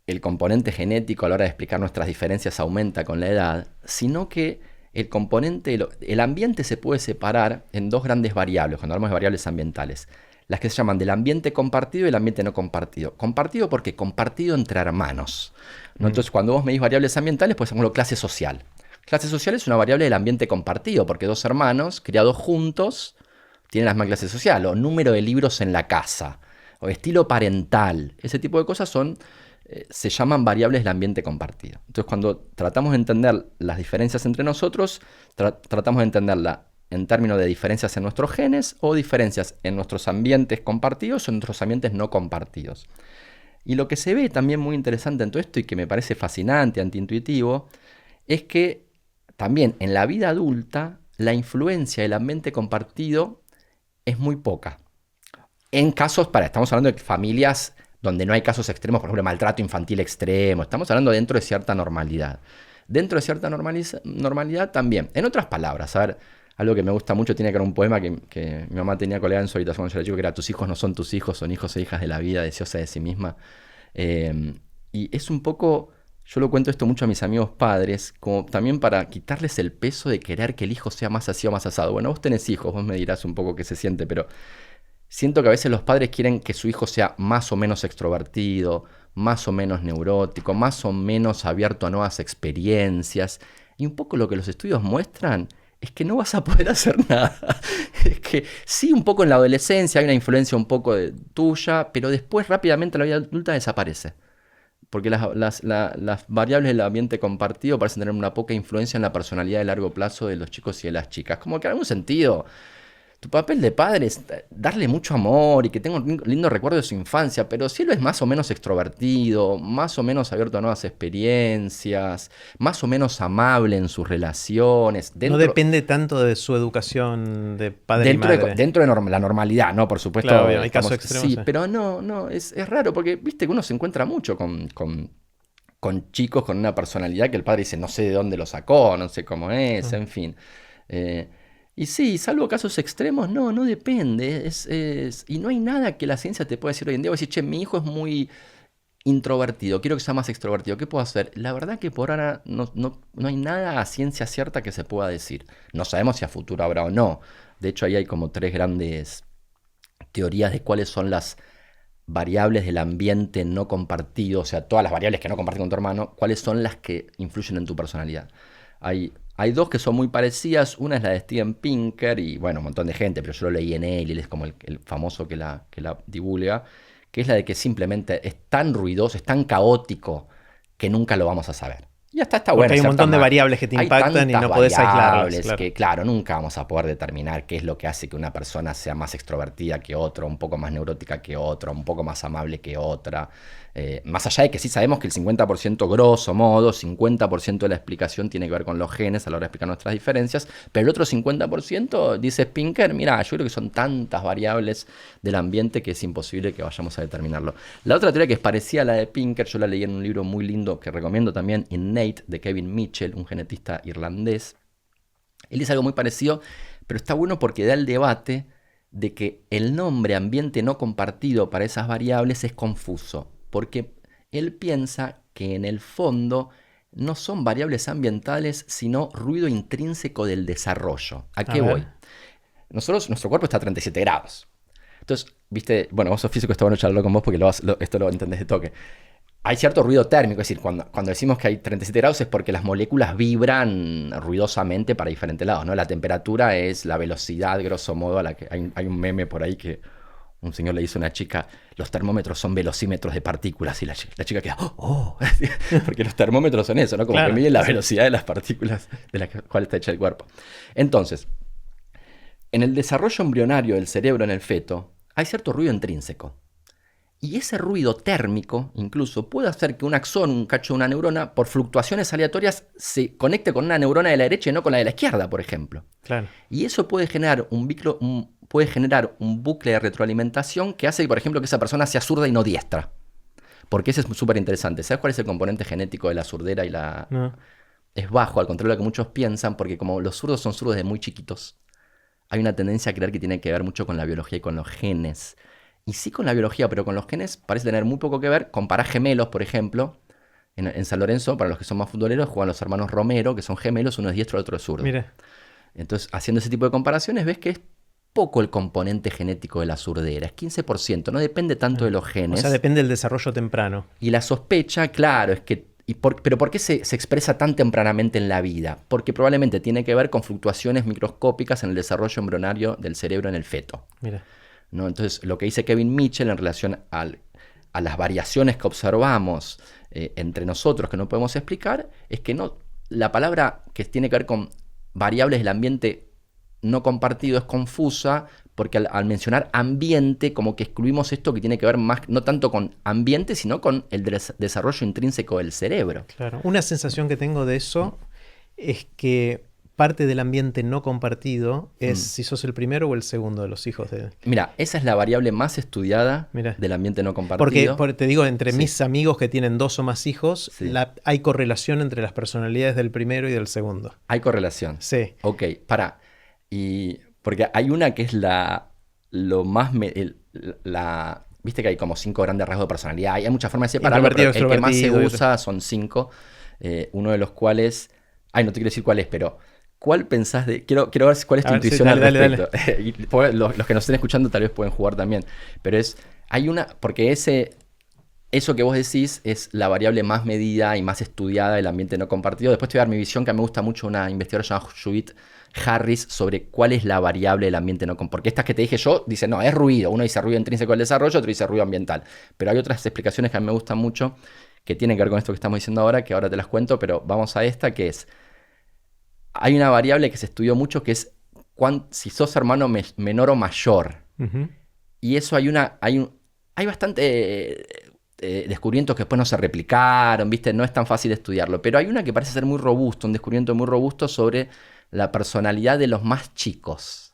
el componente genético a la hora de explicar nuestras diferencias aumenta con la edad, sino que el componente, el ambiente se puede separar en dos grandes variables, cuando hablamos de variables ambientales. Las que se llaman del ambiente compartido y el ambiente no compartido. Compartido porque compartido entre hermanos, ¿no? Entonces, cuando vos medís variables ambientales, pues llamarlo clase social. Clase social es una variable del ambiente compartido, porque dos hermanos criados juntos tienen la misma clase social, o número de libros en la casa, o estilo parental. Ese tipo de cosas se llaman variables del ambiente compartido. Entonces, cuando tratamos de entender las diferencias entre nosotros, tratamos de entenderla en términos de diferencias en nuestros genes o diferencias en nuestros ambientes compartidos o en nuestros ambientes no compartidos. Y lo que se ve también muy interesante en todo esto y que me parece fascinante, antiintuitivo, es que también en la vida adulta la influencia del ambiente compartido es muy poca. En casos, estamos hablando de familias donde no hay casos extremos, por ejemplo, maltrato infantil extremo, estamos hablando dentro de cierta normalidad. Dentro de cierta normalidad también. En otras palabras, a ver, algo que me gusta mucho tiene que ver un poema que mi mamá tenía colgada en su habitación cuando yo era chico, que era: tus hijos no son tus hijos, son hijos e hijas de la vida, deseosa de sí misma. Y es un poco, yo lo cuento esto mucho a mis amigos padres, como también para quitarles el peso de querer que el hijo sea más así o más asado. Bueno, vos tenés hijos, vos me dirás un poco qué se siente, pero siento que a veces los padres quieren que su hijo sea más o menos extrovertido, más o menos neurótico, más o menos abierto a nuevas experiencias. Y un poco lo que los estudios muestran es que no vas a poder hacer nada. Es que sí, un poco en la adolescencia hay una influencia un poco tuya, pero después rápidamente la vida adulta desaparece. Porque las variables del ambiente compartido parecen tener una poca influencia en la personalidad de largo plazo de los chicos y de las chicas. Como que en algún sentido, tu papel de padre es darle mucho amor y que tenga un lindo recuerdo de su infancia, pero si él es más o menos extrovertido, más o menos abierto a nuevas experiencias, más o menos amable en sus relaciones. No depende tanto de su educación de padre y madre. Dentro de la normalidad, ¿no? Por supuesto. Claro, hay casos extremos. Sí, pero es raro porque, viste, que uno se encuentra mucho con chicos con una personalidad que el padre dice, no sé de dónde lo sacó, no sé cómo es, en fin. Y sí, salvo casos extremos, no depende. Y no hay nada que la ciencia te pueda decir hoy en día. Voy a decir, che, mi hijo es muy introvertido, quiero que sea más extrovertido, ¿qué puedo hacer? La verdad que por ahora no hay nada a ciencia cierta que se pueda decir. No sabemos si a futuro habrá o no. De hecho, ahí hay como 3 grandes teorías de cuáles son las variables del ambiente no compartido, o sea, todas las variables que no compartís con tu hermano, cuáles son las que influyen en tu personalidad. Hay 2 que son muy parecidas. Una es la de Steven Pinker y, bueno, un montón de gente, pero yo lo leí en él y él es como el famoso que la divulga, que es la de que simplemente es tan ruidoso, es tan caótico que nunca lo vamos a saber. Y hasta está bueno. Porque hay un montón de variables que te impactan y no podés aislarlas. Claro. Que, claro, nunca vamos a poder determinar qué es lo que hace que una persona sea más extrovertida que otra, un poco más neurótica que otra, un poco más amable que otra. Más allá de que sí sabemos que el 50%, grosso modo, 50% de la explicación tiene que ver con los genes a la hora de explicar nuestras diferencias, pero el otro 50%, dice Pinker, mira, yo creo que son tantas variables del ambiente que es imposible que vayamos a determinarlo. La otra teoría que es parecida a la de Pinker, yo la leí en un libro muy lindo que recomiendo también, Innate, de Kevin Mitchell, un genetista irlandés. Él dice algo muy parecido, pero está bueno porque da el debate de que el nombre ambiente no compartido para esas variables es confuso, porque él piensa que en el fondo no son variables ambientales, sino ruido intrínseco del desarrollo. ¿A qué voy? Nuestro cuerpo está a 37 grados. Entonces, viste, bueno, vos sos físico, está bueno charlarlo con vos porque esto lo entendés de toque. Hay cierto ruido térmico, es decir, cuando decimos que hay 37 grados es porque las moléculas vibran ruidosamente para diferentes lados, ¿no? La temperatura es la velocidad, grosso modo, a la que hay un meme por ahí que un señor le dice a una chica, los termómetros son velocímetros de partículas, y la chica queda, porque los termómetros son eso, ¿no? Como claro, que miden la velocidad de las partículas de las cuales está hecha el cuerpo. Entonces, en el desarrollo embrionario del cerebro en el feto, hay cierto ruido intrínseco. Y ese ruido térmico, incluso, puede hacer que un axón, un cacho de una neurona, por fluctuaciones aleatorias, se conecte con una neurona de la derecha y no con la de la izquierda, por ejemplo. Claro. Y eso puede generar un bucle de retroalimentación que hace, por ejemplo, que esa persona sea zurda y no diestra. Porque eso es súper interesante. ¿Sabes cuál es el componente genético de la surdera y la...? No. Es bajo, al contrario de lo que muchos piensan, porque como los zurdos son zurdos de muy chiquitos, hay una tendencia a creer que tiene que ver mucho con la biología y con los genes. Y sí con la biología, pero con los genes parece tener muy poco que ver. Compará gemelos, por ejemplo. En San Lorenzo, para los que son más futboleros, juegan los hermanos Romero, que son gemelos, uno es diestro, el otro es zurdo. Mira. Entonces, haciendo ese tipo de comparaciones, ves que es poco el componente genético de la surdera. Es 15%, no depende tanto de los genes. O sea, depende del desarrollo temprano. Y la sospecha, claro, es que... ¿Pero por qué se expresa tan tempranamente en la vida? Porque probablemente tiene que ver con fluctuaciones microscópicas en el desarrollo embrionario del cerebro en el feto. Mira. ¿No? Entonces, lo que dice Kevin Mitchell en relación a las variaciones que observamos entre nosotros que no podemos explicar, es que la palabra que tiene que ver con variables del ambiente no compartido es confusa, porque al mencionar ambiente, como que excluimos esto que tiene que ver más, no tanto con ambiente, sino con el desarrollo intrínseco del cerebro. Claro. Una sensación que tengo de eso es que parte del ambiente no compartido es si sos el primero o el segundo de los hijos de... Mira, esa es la variable más estudiada del ambiente no compartido. Porque te digo, entre mis amigos que tienen 2 o más hijos, hay correlación entre las personalidades del primero y del segundo. Hay correlación. Sí. Ok, porque hay una que es viste que hay como 5 grandes rasgos de personalidad. Hay muchas formas de separarlo, pero el que más se usa son 5. Uno de los cuales... no te quiero decir cuál es, pero... ¿Cuál pensás de...? Quiero ver cuál es tu intuición al respecto. Dale. Los que nos estén escuchando tal vez pueden jugar también. Pero hay una... Porque eso que vos decís es la variable más medida y más estudiada del ambiente no compartido. Después te voy a dar mi visión, que me gusta mucho una investigadora llamada Judith Harris, sobre cuál es la variable del ambiente no compartido. Porque estas que te dije yo, dicen, no, es ruido. Uno dice ruido intrínseco del desarrollo, otro dice ruido ambiental. Pero hay otras explicaciones que a mí me gustan mucho, que tienen que ver con esto que estamos diciendo ahora, que ahora te las cuento, pero vamos a esta, que es, hay una variable que se estudió mucho, que es si sos hermano menor o mayor. Ujú. Y eso hay bastante descubrimientos que después no se replicaron, ¿viste? No es tan fácil estudiarlo. Pero hay una que parece ser muy robusto, un descubrimiento muy robusto sobre la personalidad de los más chicos.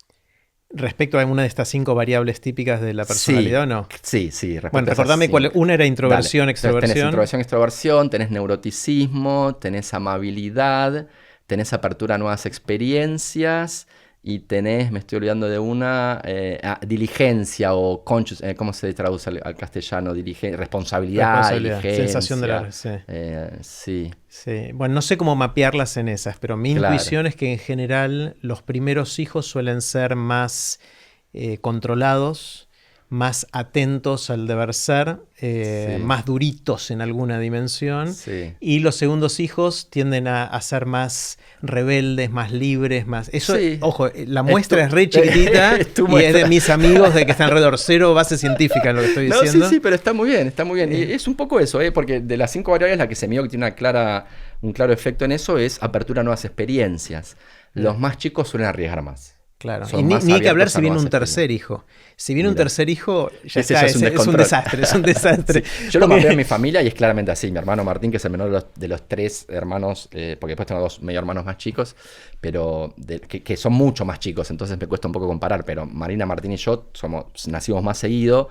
Respecto a alguna de estas 5 variables típicas de la personalidad, ¿o no? Sí. Bueno, recordame cuál. Una era introversión, Dale. extroversión. Tenés introversión, extroversión, tenés neuroticismo, tenés amabilidad, tenés apertura a nuevas experiencias y tenés, me estoy olvidando de una, diligencia o ¿cómo se traduce al castellano? Responsabilidad, diligencia. Sensación de la... Sí. Sí. Sí. Bueno, no sé cómo mapearlas en esas, pero mi intuición es que en general los primeros hijos suelen ser más controlados, más atentos al deber ser, más duritos en alguna dimensión. Sí. Y los segundos hijos tienden a ser más rebeldes, más libres, más... Eso, ojo, la muestra es re chiquitita y es de mis amigos de que están alrededor. 0 base científica en lo que estoy diciendo. Sí, pero está muy bien, está muy bien. Y es un poco eso, porque de las 5 variables la que se midió que tiene un claro efecto en eso es apertura a nuevas experiencias. Los más chicos suelen arriesgar más. Claro, y ni hay que hablar si viene un tercer hijo. Si viene un tercer hijo, ya está, es un desastre, es un desastre. Sí. Yo lo mapeo en mi familia y es claramente así. Mi hermano Martín, que es el menor de los 3 hermanos, porque después tengo 2 medio hermanos más chicos, pero que son mucho más chicos, entonces me cuesta un poco comparar, pero Marina, Martín y yo nacimos más seguido.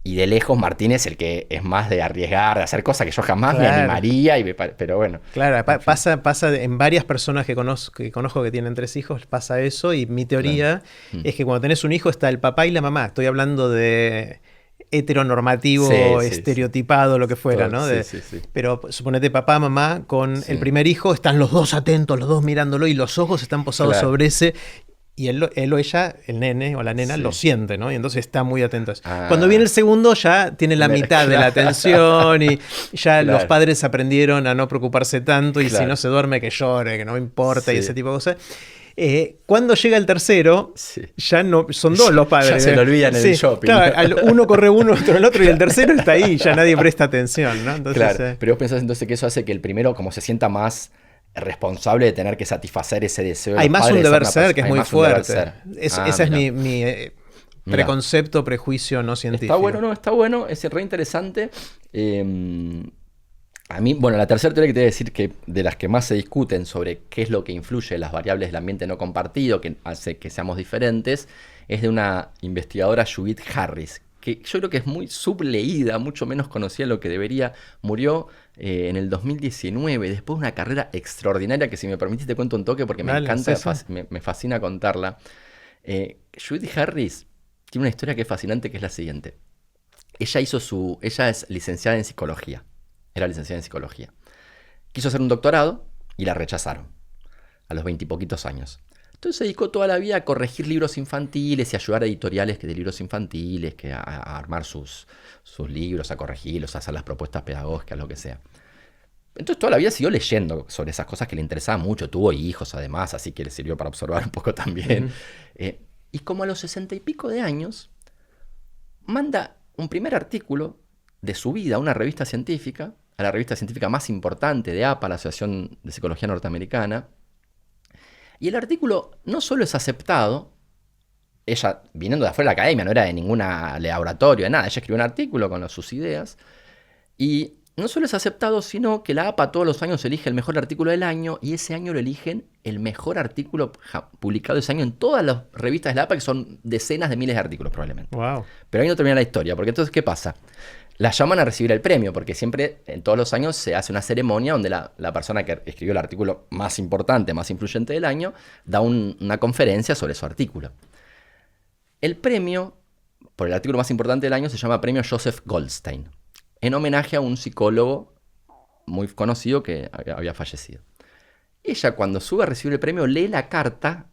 Y de lejos Martín es el que es más de arriesgar, de hacer cosas que yo jamás me animaría, pero bueno. Claro, pasa en varias personas que conozco que tienen 3 hijos, pasa eso, y mi teoría es que cuando tenés un hijo está el papá y la mamá. Estoy hablando de heteronormativo, estereotipado, lo que fuera, ¿no? Pero suponete papá, mamá, con el primer hijo, están los dos atentos, los dos mirándolo, y los ojos están posados sobre ese... Y él o ella, el nene o la nena, lo siente, ¿no? Y entonces está muy atento a eso. Cuando viene el segundo ya tiene la mitad de la atención y ya los padres aprendieron a no preocuparse tanto y si no se duerme que llore, que no importa y ese tipo de cosas. Cuando llega el tercero, ya no son 2 los padres. Ya se lo olvidan en el shopping. Claro, uno corre uno, otro el otro y el tercero está ahí, ya nadie presta atención, ¿no? Entonces, pero vos pensás entonces que eso hace que el primero como se sienta más responsable de tener que satisfacer ese deseo. Hay más un deber ser que es muy fuerte. Ese es mi preconcepto, prejuicio no científico. Está bueno, es re interesante. A mí, la tercera teoría que te voy a decir, que de las que más se discuten sobre qué es lo que influye en las variables del ambiente no compartido, que hace que seamos diferentes, es de una investigadora, Judith Harris, que yo creo que es muy subleída, mucho menos conocida de lo que debería. Murió en el 2019, después de una carrera extraordinaria que, si me permitís, te cuento un toque porque me encanta, me fascina contarla. Judith Harris tiene una historia que es fascinante, que es la siguiente. Ella es licenciada en psicología. Era licenciada en psicología. Quiso hacer un doctorado y la rechazaron a los 20 y poquitos años. Entonces se dedicó toda la vida a corregir libros infantiles y ayudar a editoriales de libros infantiles, a armar sus libros, a corregirlos, a hacer las propuestas pedagógicas, lo que sea. Entonces toda la vida siguió leyendo sobre esas cosas que le interesaban mucho. Tuvo hijos además, así que le sirvió para observar un poco también. Y como a los 60 y pico de años, manda un primer artículo de su vida a una revista científica, a la revista científica más importante de APA, la Asociación de Psicología Norteamericana. Y el artículo no solo es aceptado, ella viniendo de afuera de la academia, no era de ningún laboratorio, de nada, ella escribió un artículo con sus ideas, y no solo es aceptado, sino que la APA todos los años elige el mejor artículo del año, y ese año lo eligen el mejor artículo publicado ese año en todas las revistas de la APA, que son decenas de miles de artículos probablemente. Wow. Pero ahí no termina la historia, porque entonces, ¿qué pasa? La llaman a recibir el premio, porque siempre, en todos los años, se hace una ceremonia donde la persona que escribió el artículo más importante, más influyente del año, da una conferencia sobre su artículo. El premio, por el artículo más importante del año, se llama Premio Joseph Goldstein, en homenaje a un psicólogo muy conocido que había fallecido. Ella, cuando sube a recibir el premio, lee la carta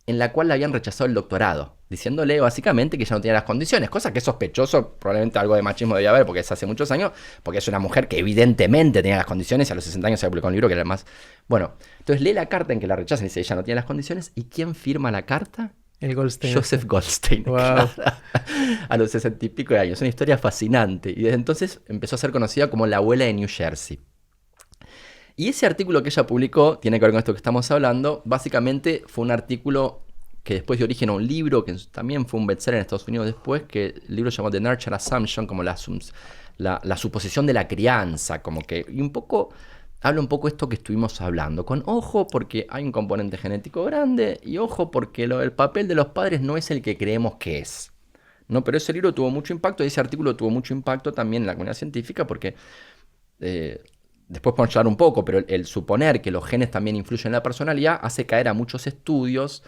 en la cual le habían rechazado el doctorado. diciéndole básicamente que ella no tenía las condiciones, cosa que es sospechoso, probablemente algo de machismo debía haber, porque es hace muchos años, porque es una mujer que evidentemente tenía las condiciones y a los 60 años se publicó un libro que era más... Bueno, entonces lee la carta en que la rechazan y dice, ella no tiene las condiciones, ¿y quién firma la carta? El Goldstein. Joseph Goldstein, wow. Claro, a los 60 y pico de años. Es una historia fascinante. Y desde entonces empezó a ser conocida como la abuela de New Jersey. Y ese artículo que ella publicó, tiene que ver con esto que estamos hablando, básicamente fue un artículo que después dio origen a un libro, que también fue un bestseller en Estados Unidos después, que el libro se llamó The Nurture Assumption, como la suposición de la crianza, como que, y un poco... Habla un poco esto que estuvimos hablando, con ojo porque hay un componente genético grande y ojo porque el papel de los padres no es el que creemos que es. ¿No? Pero ese libro tuvo mucho impacto y ese artículo tuvo mucho impacto también en la comunidad científica porque, después podemos hablar un poco, pero el suponer que los genes también influyen en la personalidad hace caer a muchos estudios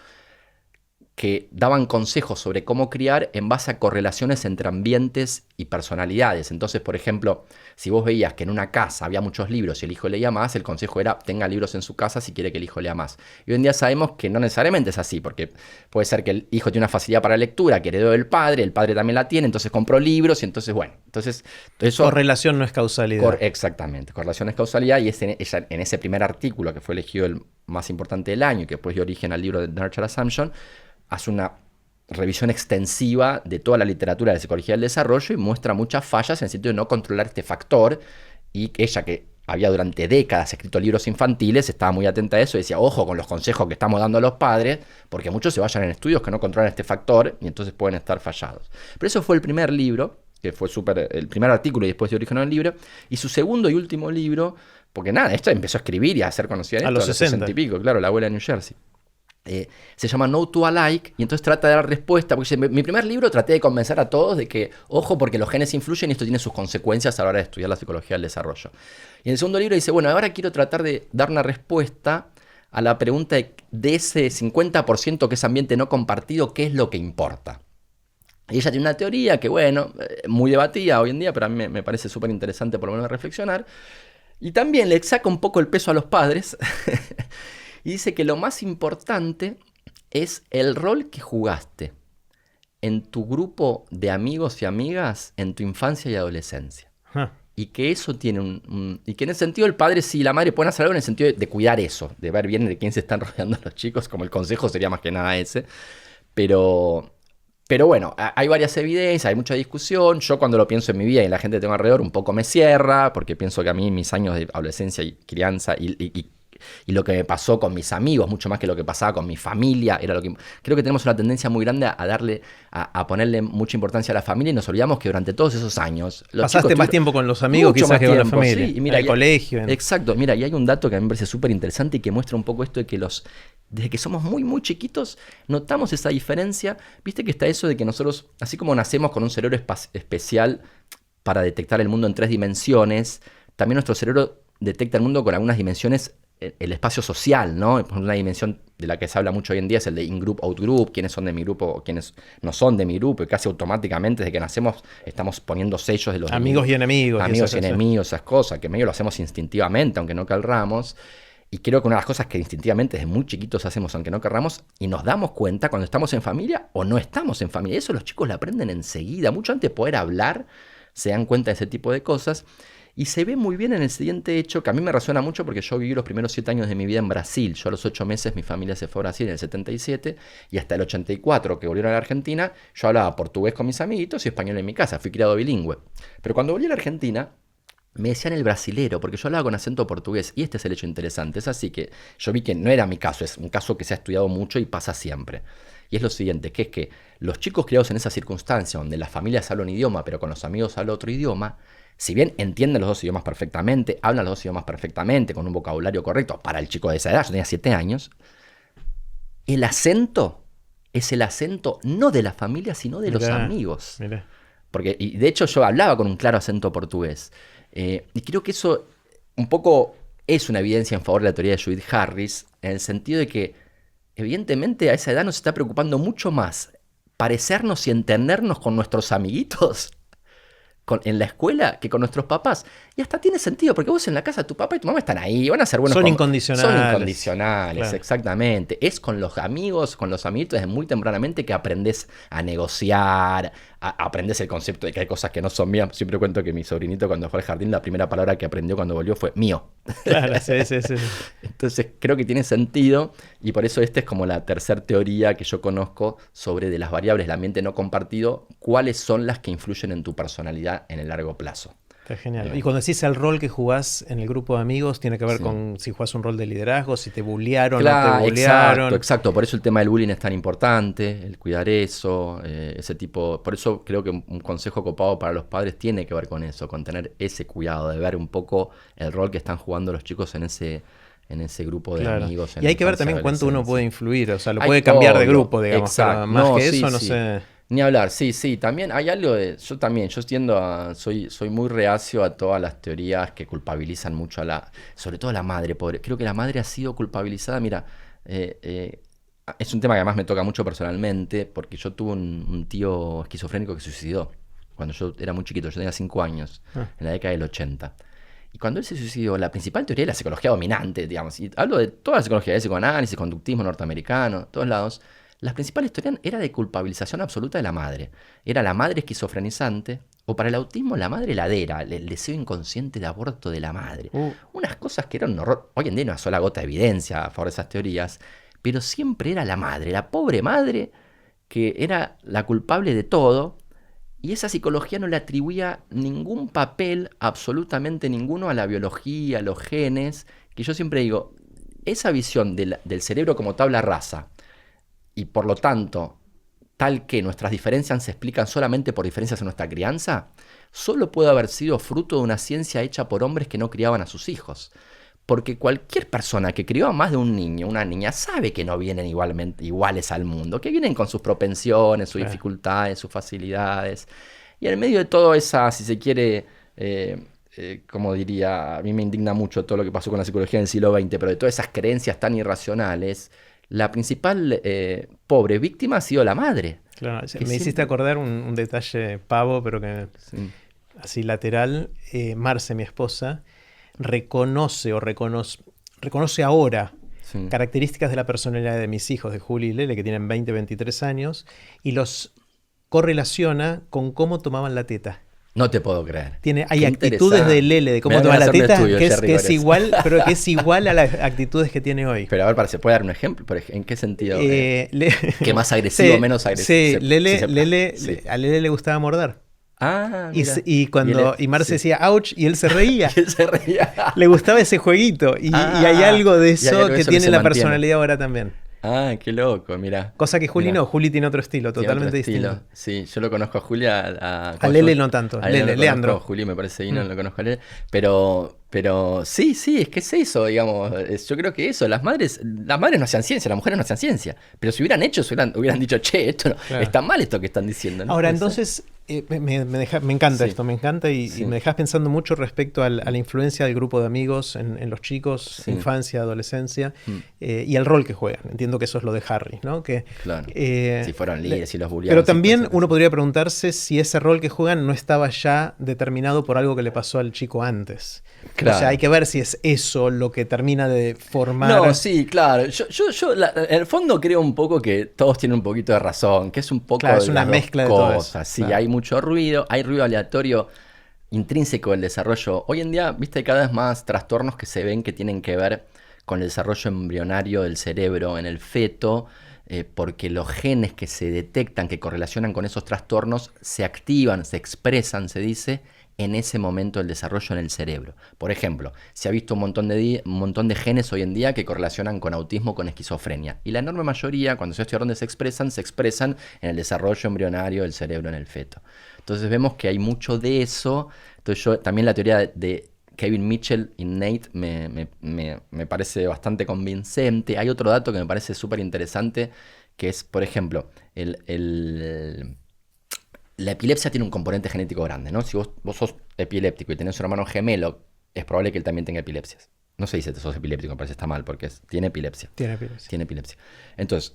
que daban consejos sobre cómo criar en base a correlaciones entre ambientes y personalidades. Entonces, por ejemplo, si vos veías que en una casa había muchos libros y el hijo leía más, el consejo era tenga libros en su casa si quiere que el hijo lea más. Y hoy en día sabemos que no necesariamente es así, porque puede ser que el hijo tiene una facilidad para la lectura que heredó del padre, el padre también la tiene, entonces compró libros y entonces, bueno, entonces eso... Correlación no es causalidad. Exactamente, correlación es causalidad y en ese primer artículo que fue elegido el más importante del año y que después dio origen al libro de Nurture Assumption, hace una revisión extensiva de toda la literatura de psicología del desarrollo y muestra muchas fallas en el sentido de no controlar este factor y ella que había durante décadas escrito libros infantiles estaba muy atenta a eso y decía, ojo con los consejos que estamos dando a los padres porque muchos se vayan en estudios que no controlan este factor y entonces pueden estar fallados. Pero eso fue el primer libro, que fue el primer artículo y después se originó el libro, y su segundo y último libro, porque nada, esta empezó a escribir y a ser conocida a los 60 y pico, claro, la abuela de New Jersey. Se llama No to Alike y entonces trata de dar respuesta porque dice, mi primer libro traté de convencer a todos de que ojo porque los genes influyen y esto tiene sus consecuencias a la hora de estudiar la psicología del desarrollo. Y en el segundo libro dice, bueno, ahora quiero tratar de dar una respuesta a la pregunta de ese 50% que es ambiente no compartido, ¿qué es lo que importa? Y ella tiene una teoría que, bueno, muy debatida hoy en día, pero a mí me parece súper interesante por lo menos reflexionar. Y también le saca un poco el peso a los padres y dice que lo más importante es el rol que jugaste en tu grupo de amigos y amigas en tu infancia y adolescencia. Y que eso tiene y que en ese sentido el padre sí y la madre pueden hacer algo en el sentido de cuidar eso, de ver bien de quién se están rodeando los chicos, como el consejo sería más que nada ese. Pero bueno, hay varias evidencias, hay mucha discusión. Yo cuando lo pienso en mi vida y en la gente que tengo alrededor un poco me cierra, porque pienso que a mí mis años de adolescencia y crianza y lo que me pasó con mis amigos, mucho más que lo que pasaba con mi familia, era lo que... Creo que tenemos una tendencia muy grande a ponerle mucha importancia a la familia y nos olvidamos que durante todos esos años... Pasaste más tiempo con los amigos quizás que con la familia, sí, y mira, en el colegio. Exacto, mira, y hay un dato que a mí me parece súper interesante y que muestra un poco esto de que desde que somos muy, muy chiquitos, notamos esa diferencia. Viste que está eso de que nosotros, así como nacemos con un cerebro especial para detectar el mundo en 3 dimensiones, también nuestro cerebro detecta el mundo con algunas dimensiones, el espacio social, ¿no? Una dimensión de la que se habla mucho hoy en día es el de in-group, out-group, quiénes son de mi grupo o quiénes no son de mi grupo, y casi automáticamente desde que nacemos estamos poniendo sellos de los amigos y enemigos. Amigos y enemigos, esas cosas, que medio lo hacemos instintivamente, aunque no querramos. Y creo que una de las cosas que instintivamente desde muy chiquitos hacemos, aunque no querramos, y nos damos cuenta cuando estamos en familia o no estamos en familia. Eso los chicos lo aprenden enseguida, mucho antes de poder hablar, se dan cuenta de ese tipo de cosas. Y se ve muy bien en el siguiente hecho, que a mí me resuena mucho porque yo viví los primeros 7 años de mi vida en Brasil. Yo a los 8 meses mi familia se fue a Brasil en el 77 y hasta el 84 que volvieron a la Argentina, yo hablaba portugués con mis amiguitos y español en mi casa, fui criado bilingüe. Pero cuando volví a la Argentina, me decían el brasilero, porque yo hablaba con acento portugués, y este es el hecho interesante. Es así que yo vi que no era mi caso, es un caso que se ha estudiado mucho y pasa siempre. Y es lo siguiente, que es que los chicos criados en esa circunstancia, donde las familias hablan un idioma, pero con los amigos hablan otro idioma, si bien entienden los 2 idiomas perfectamente, hablan los 2 idiomas perfectamente, con un vocabulario correcto, para el chico de esa edad, yo tenía 7 años, el acento es el acento no de la familia, sino de los amigos. Porque, y de hecho yo hablaba con un claro acento portugués. Y creo que eso un poco es una evidencia en favor de la teoría de Judith Harris, en el sentido de que evidentemente a esa edad nos está preocupando mucho más parecernos y entendernos con nuestros amiguitos en la escuela que con nuestros papás. Y hasta tiene sentido, porque vos en la casa, tu papá y tu mamá están ahí, van a ser buenos. Son incondicionales. Son incondicionales, claro. exactamente. Es con los amigos, con los amiguitos desde muy tempranamente que aprendes a negociar, aprendes el concepto de que hay cosas que no son mías. Siempre cuento que mi sobrinito cuando fue al jardín, la primera palabra que aprendió cuando volvió fue mío. Claro, sí. Entonces creo que tiene sentido y por eso esta es como la tercera teoría que yo conozco sobre de las variables del ambiente no compartido, cuáles son las que influyen en tu personalidad en el largo plazo. Está genial. Y cuando decís el rol que jugás en el grupo de amigos, tiene que ver con si jugás un rol de liderazgo, si te bullearon o no te bullearon. Exacto. Por eso el tema del bullying es tan importante, el cuidar eso, ese tipo. Por eso creo que un consejo copado para los padres tiene que ver con eso, con tener ese cuidado, de ver un poco el rol que están jugando los chicos en ese grupo de amigos. Y hay que ver también cuánto uno puede influir, o sea, lo puede cambiar de grupo, digamos. Exacto. Más que eso, no sé. Ni hablar, sí. También hay algo de... Yo tiendo a... Soy muy reacio a todas las teorías que culpabilizan mucho sobre todo a la madre, pobre. Creo que la madre ha sido culpabilizada, mira... es un tema que además me toca mucho personalmente, porque yo tuve un tío esquizofrénico que se suicidó cuando yo era muy chiquito, yo tenía 5 años, en la década del 80. Y cuando él se suicidó, la principal teoría de la psicología dominante, digamos, y hablo de toda la psicología, de psicoanálisis, conductismo norteamericano, todos lados, las principales teorías era de culpabilización absoluta de la madre. Era la madre esquizofrenizante, o para el autismo la madre heladera, el deseo inconsciente de aborto de la madre. Unas cosas que eran un horror. Hoy en día hay una sola gota de evidencia a favor de esas teorías, pero siempre era la madre, la pobre madre, que era la culpable de todo, y esa psicología no le atribuía ningún papel, absolutamente ninguno, a la biología, a los genes, que yo siempre digo, esa visión del cerebro como tabla rasa, y por lo tanto, tal que nuestras diferencias se explican solamente por diferencias en nuestra crianza, solo puede haber sido fruto de una ciencia hecha por hombres que no criaban a sus hijos. Porque cualquier persona que crió a más de un niño, una niña, sabe que no vienen iguales al mundo, que vienen con sus propensiones, sus dificultades, sus facilidades. Y en medio de todo esa, si se quiere, como diría, a mí me indigna mucho todo lo que pasó con la psicología en el siglo XX, pero de todas esas creencias tan irracionales, la principal pobre víctima ha sido la madre. Claro, me hiciste acordar un detalle pavo, pero que así lateral. Marce, mi esposa, reconoce ahora características de la personalidad de mis hijos, de Juli y Lele, que tienen 20, 23 años, y los correlaciona con cómo tomaban la teta. No te puedo creer. Hay actitudes de Lele, de cómo toma la teta, que es igual, pero que es igual a las actitudes que tiene hoy. Pero a ver, ¿se puede dar un ejemplo? ¿En qué sentido? ¿Qué más agresivo, menos agresivo? Sí, a Lele le gustaba morder. Mira. Y Marce decía ouch y él se reía. Y él se reía. Le gustaba ese jueguito. Y hay algo de eso que tiene la personalidad ahora también. Qué loco, mira. Cosa que Juli no, Juli tiene otro estilo, totalmente distinto. Sí, yo lo conozco a Juli, a Lele no tanto, Leandro. Juli me parece no lo conozco a Lele, pero sí, es que es eso, digamos, yo creo que eso, las madres no hacían ciencia, las mujeres no hacían ciencia, pero si hubieran hecho eso, hubieran dicho, che, esto no, está mal esto que están diciendo, ¿no? Ahora, entonces, me encanta esto, me encanta y me dejas pensando mucho respecto a la influencia del grupo de amigos en los chicos, infancia, adolescencia, y el rol que juegan. Entiendo que eso es lo de Harry, ¿no? Que, claro. Si fueron líderes, si los bulliaban. Pero también uno podría preguntarse si ese rol que juegan no estaba ya determinado por algo que le pasó al chico antes. Claro. O sea, hay que ver si es eso lo que termina de formar. No, sí, claro. Yo en el fondo creo un poco que todos tienen un poquito de razón, que es un poco es una mezcla de cosas. Sí, hay mucho ruido, hay ruido aleatorio intrínseco del desarrollo. Hoy en día, viste, hay cada vez más trastornos que se ven que tienen que ver con el desarrollo embrionario del cerebro en el feto, porque los genes que se detectan, que correlacionan con esos trastornos, se activan, se expresan, se dice, en ese momento del desarrollo en el cerebro. Por ejemplo, se ha visto un montón de genes hoy en día que correlacionan con autismo, con esquizofrenia. Y la enorme mayoría, cuando se estudia dónde se expresan en el desarrollo embrionario del cerebro en el feto. Entonces vemos que hay mucho de eso. Entonces también la teoría de Kevin Mitchell y Nate me parece bastante convincente. Hay otro dato que me parece súper interesante, que es, por ejemplo, la epilepsia tiene un componente genético grande, ¿no? Si vos sos epiléptico y tenés un hermano gemelo, es probable que él también tenga epilepsias. No se dice que sos epiléptico, me parece está mal, porque tiene epilepsia. Tiene epilepsia. Entonces,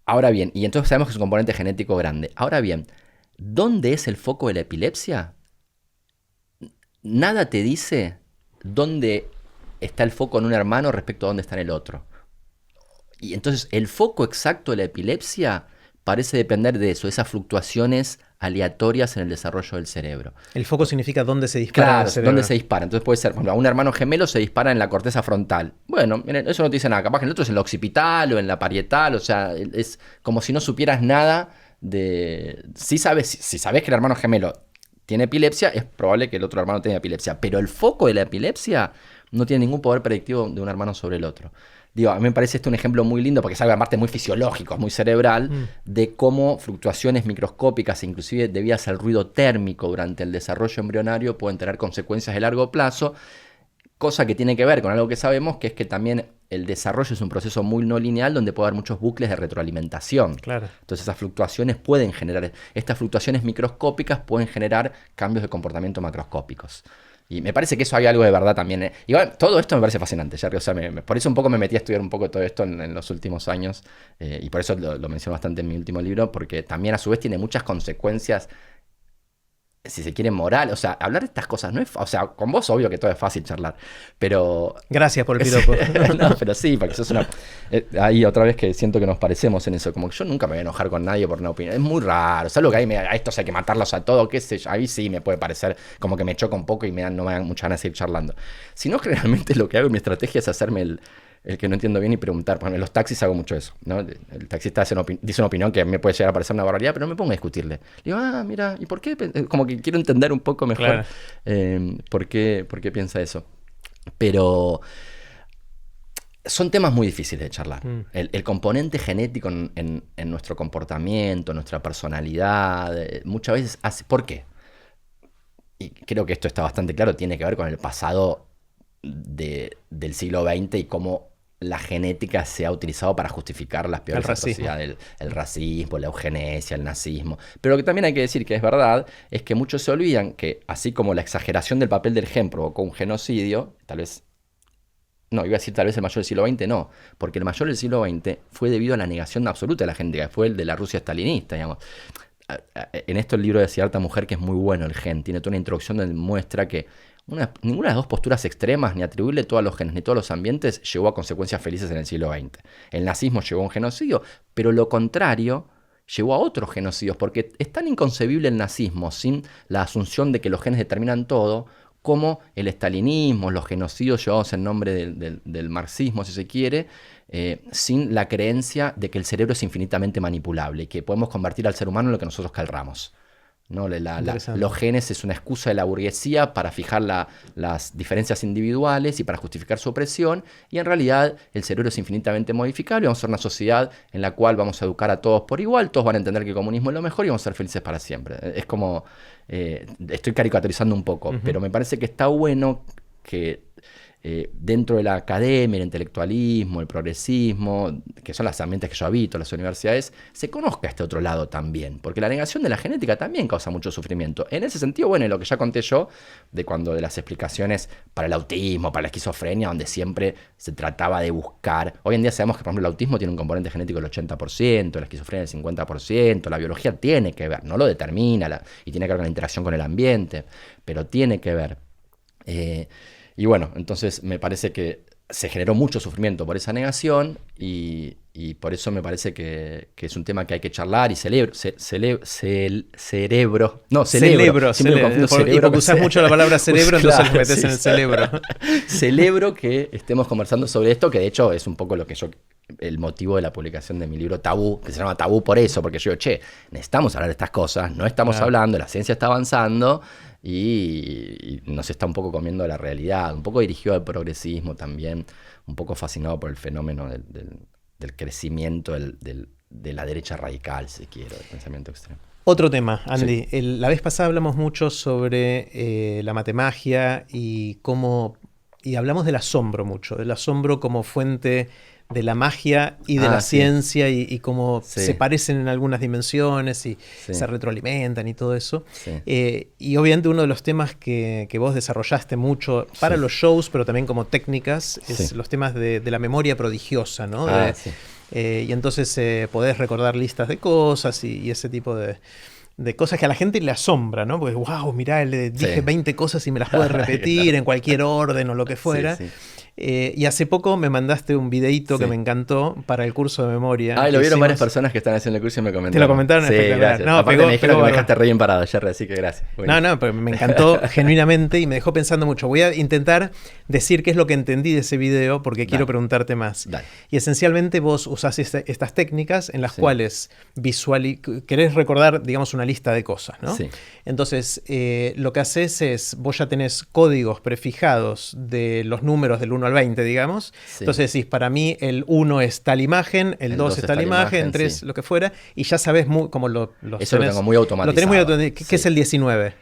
ahora bien, y entonces sabemos que es un componente genético grande. Ahora bien, ¿Dónde es el foco de la epilepsia? Nada te dice dónde está el foco en un hermano respecto a dónde está en el otro. Y entonces el foco exacto de la epilepsia parece depender de eso, esas fluctuaciones aleatorias en el desarrollo del cerebro. El foco significa dónde se dispara Claro, el cerebro. dónde se dispara. Entonces puede ser, por ejemplo, a un hermano gemelo se dispara en la corteza frontal. Bueno, miren, eso no te dice nada. Capaz que en el otro es en la occipital o en la parietal. O sea, es como si no supieras nada de... Si sabes que el hermano gemelo tiene epilepsia, es probable que el otro hermano tenga epilepsia. Pero el foco de la epilepsia no tiene ningún poder predictivo de un hermano sobre el otro. Digo, a mí me parece esto un ejemplo muy lindo porque es algo aparte muy fisiológico, muy cerebral, de cómo fluctuaciones microscópicas, inclusive debidas al ruido térmico durante el desarrollo embrionario, pueden tener consecuencias de largo plazo, cosa que tiene que ver con algo que sabemos, que es que también el desarrollo es un proceso muy no lineal donde puede haber muchos bucles de retroalimentación. Claro. Entonces esas fluctuaciones pueden generar, estas fluctuaciones microscópicas pueden generar cambios de comportamiento macroscópicos. Y me parece que eso hay algo de verdad también. Igual, todo esto me parece fascinante, Jerry. O sea, por eso un poco me metí a estudiar un poco todo esto en los últimos años. Y por eso lo menciono bastante en mi último libro, porque también a su vez tiene muchas consecuencias, si se quiere, moral. O sea, hablar de estas cosas no es... O sea, con vos obvio que todo es fácil charlar, pero... Gracias por el piropo. No, pero sí, porque sos una... ahí otra vez que siento que nos parecemos en eso. Como que yo nunca me voy a enojar con nadie por una opinión. Es muy raro. ¿Sabes lo que hay? A estos hay que matarlos a todos, qué sé yo. Ahí sí me puede parecer como que me choca un poco y no me dan muchas ganas de seguir charlando. Si no, generalmente lo que hago en mi estrategia es hacerme el que no entiendo bien y preguntar. Por ejemplo, en los taxis hago mucho eso, ¿no? El taxista dice una opinión que me puede llegar a parecer una barbaridad, pero no me pongo a discutirle. Digo, mira, ¿y por qué? Como que quiero entender un poco mejor por qué piensa eso. Pero son temas muy difíciles de charlar. El componente genético en nuestro comportamiento, nuestra personalidad, muchas veces hace... ¿Por qué? Y creo que esto está bastante claro, tiene que ver con el pasado del siglo XX y cómo la genética se ha utilizado para justificar las peores atrocidades, el racismo, la eugenesia, el nazismo. Pero lo que también hay que decir que es verdad es que muchos se olvidan que así como la exageración del papel del gen provocó un genocidio, tal vez el mayor del siglo XX, no, porque el mayor del siglo XX fue debido a la negación absoluta de la genética, fue el de la Rusia stalinista, digamos. En esto el libro de Cierta Mujer, que es muy bueno el gen, tiene toda una introducción donde muestra que ninguna de las dos posturas extremas, ni atribuirle todos los genes ni todos los ambientes, llevó a consecuencias felices en el siglo XX. El nazismo llevó a un genocidio, pero lo contrario llevó a otros genocidios, porque es tan inconcebible el nazismo sin la asunción de que los genes determinan todo, como el estalinismo, los genocidios llevados en nombre del marxismo, si se quiere, sin la creencia de que el cerebro es infinitamente manipulable y que podemos convertir al ser humano en lo que nosotros querramos, ¿no? Los genes es una excusa de la burguesía para fijar las diferencias individuales y para justificar su opresión, y en realidad el cerebro es infinitamente modificable. Vamos a ser una sociedad en la cual vamos a educar a todos por igual, todos van a entender que el comunismo es lo mejor y vamos a ser felices para siempre. Es como, estoy caricaturizando un poco, pero me parece que está bueno que dentro de la academia, el intelectualismo, el progresismo, que son los ambientes que yo habito, las universidades, se conozca este otro lado también, porque la negación de la genética también causa mucho sufrimiento. En ese sentido, bueno, lo que ya conté yo, de las explicaciones para el autismo, para la esquizofrenia, donde siempre se trataba de buscar. Hoy en día sabemos que, por ejemplo, el autismo tiene un componente genético del 80%, la esquizofrenia del 50%, la biología tiene que ver, no lo determina, y tiene que ver con la interacción con el ambiente, pero tiene que ver. Y bueno, entonces me parece que se generó mucho sufrimiento por esa negación y por eso me parece que es un tema que hay que charlar y celebro. Y porque usás mucho la palabra cerebro, entonces lo metes en el cerebro. Celebro que estemos conversando sobre esto, que de hecho es un poco el motivo de la publicación de mi libro Tabú, que se llama Tabú por eso, porque yo digo, necesitamos hablar de estas cosas, no estamos hablando, la ciencia está avanzando y nos está un poco comiendo la realidad, un poco dirigido al progresismo también, un poco fascinado por el fenómeno del crecimiento de la derecha radical, si quiero, del pensamiento extremo. Otro tema, Andy. Sí. La vez pasada hablamos mucho sobre la matemagia y hablamos del asombro mucho, del asombro como fuente de la magia y de la ciencia y cómo se parecen en algunas dimensiones y se retroalimentan y todo eso. Sí. Y obviamente uno de los temas que vos desarrollaste mucho para los shows, pero también como técnicas, es los temas de la memoria prodigiosa, ¿no? Y entonces podés recordar listas de cosas y ese tipo de de cosas que a la gente le asombra, ¿no? Porque, wow, mirá, le dije 20 cosas y me las puede repetir en cualquier orden o lo que fuera. Sí. Y hace poco me mandaste un videíto que me encantó para el curso de memoria. Ah, y lo vieron varias personas que están haciendo el curso y me comentaron. ¿Te lo comentaron? Sí, espectacular. gracias. No, aparte pegó, me dijeron que me bárbaro. dejaste re bien parado, Jerry, así que gracias. No, pero me encantó genuinamente y me dejó pensando mucho. Voy a intentar decir qué es lo que entendí de ese video porque quiero preguntarte más. Dale. Y esencialmente vos usás estas técnicas en las cuales querés recordar, digamos, una lista de cosas, ¿no? Sí. Entonces, lo que haces es, vos ya tenés códigos prefijados de los números del 1 al 20, digamos. Sí. Entonces decís, para mí el 1 es tal imagen, el 2 es tal imagen, 3 lo que fuera, y ya sabés como eso tenés, lo tengo muy automatizado. Lo tenés muy automatizado. ¿Qué es el 19?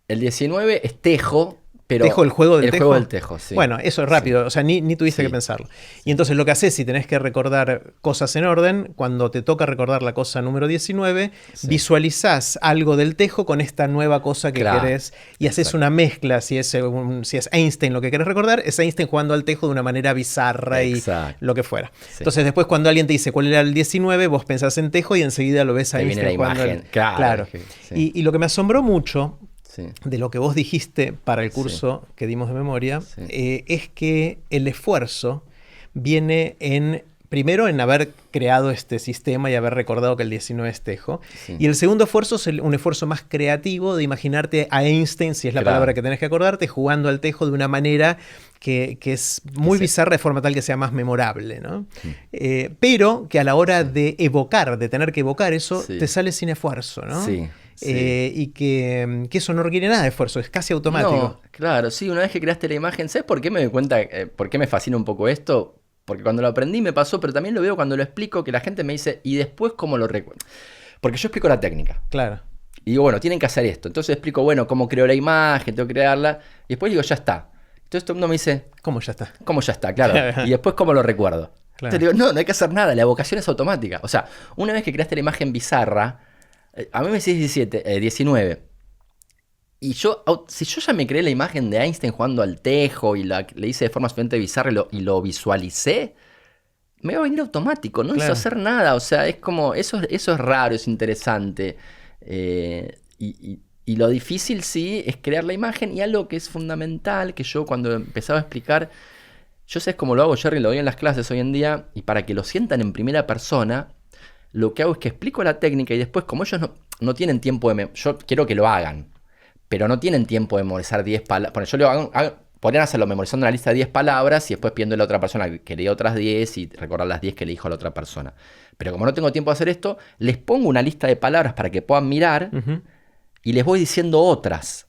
El 19 es Tejo. Pero ¿Tejo, el juego del Tejo? El juego del Tejo, sí. Bueno, eso es rápido, o sea, ni tuviste que pensarlo. Y entonces lo que haces, si tenés que recordar cosas en orden, cuando te toca recordar la cosa número 19, visualizás algo del Tejo con esta nueva cosa que querés y haces una mezcla. Si es Einstein lo que querés recordar, es Einstein jugando al Tejo de una manera bizarra y lo que fuera. Sí. Entonces después cuando alguien te dice cuál era el 19, vos pensás en Tejo y enseguida lo ves a Einstein jugando. Claro. Y lo que me asombró mucho de lo que vos dijiste para el curso que dimos de memoria, es que el esfuerzo viene primero en haber creado este sistema y haber recordado que el 19 es Tejo. Sí. Y el segundo esfuerzo es un esfuerzo más creativo de imaginarte a Einstein, si es la palabra que tenés que acordarte, jugando al Tejo de una manera que es muy bizarra, de forma tal que sea más memorable, ¿no? Pero que a la hora de evocar, de tener que evocar eso, te sale sin esfuerzo, ¿no? Sí. Y que eso no requiere nada de esfuerzo, es casi automático. No, claro, sí, una vez que creaste la imagen, ¿sabes por qué me doy cuenta, por qué me fascina un poco esto? Porque cuando lo aprendí me pasó, pero también lo veo cuando lo explico, que la gente me dice, ¿y después cómo lo recuerdo? Porque yo explico la técnica. Claro. Y digo, bueno, tienen que hacer esto. Entonces explico, bueno, cómo creo la imagen, tengo que crearla. Y después digo, ya está. Entonces todo el mundo me dice, ¿cómo ya está? ¿Cómo ya está? Claro. Y después, ¿cómo lo recuerdo? Claro. Entonces digo, no hay que hacer nada, la evocación es automática. O sea, una vez que creaste la imagen bizarra, a mí me decís 19. Y si yo ya me creé la imagen de Einstein jugando al Tejo y le hice de forma suficientemente bizarra y lo visualicé, me va a venir automático, no necesito hacer nada. O sea, es como, eso es raro, es interesante. Y lo difícil sí es crear la imagen, y algo que es fundamental, que yo cuando empezaba a explicar, yo sé cómo lo hago, Jerry, lo doy en las clases hoy en día, y para que lo sientan en primera persona, lo que hago es que explico la técnica y después, como ellos no tienen tiempo yo quiero que lo hagan, pero no tienen tiempo de memorizar 10 palabras. Bueno, yo lo hago, podrían hacerlo memorizando una lista de 10 palabras y después pidiéndole a la otra persona que lea otras 10 y recordar las 10 que le dijo a la otra persona. Pero como no tengo tiempo de hacer esto, les pongo una lista de palabras para que puedan mirar y les voy diciendo otras.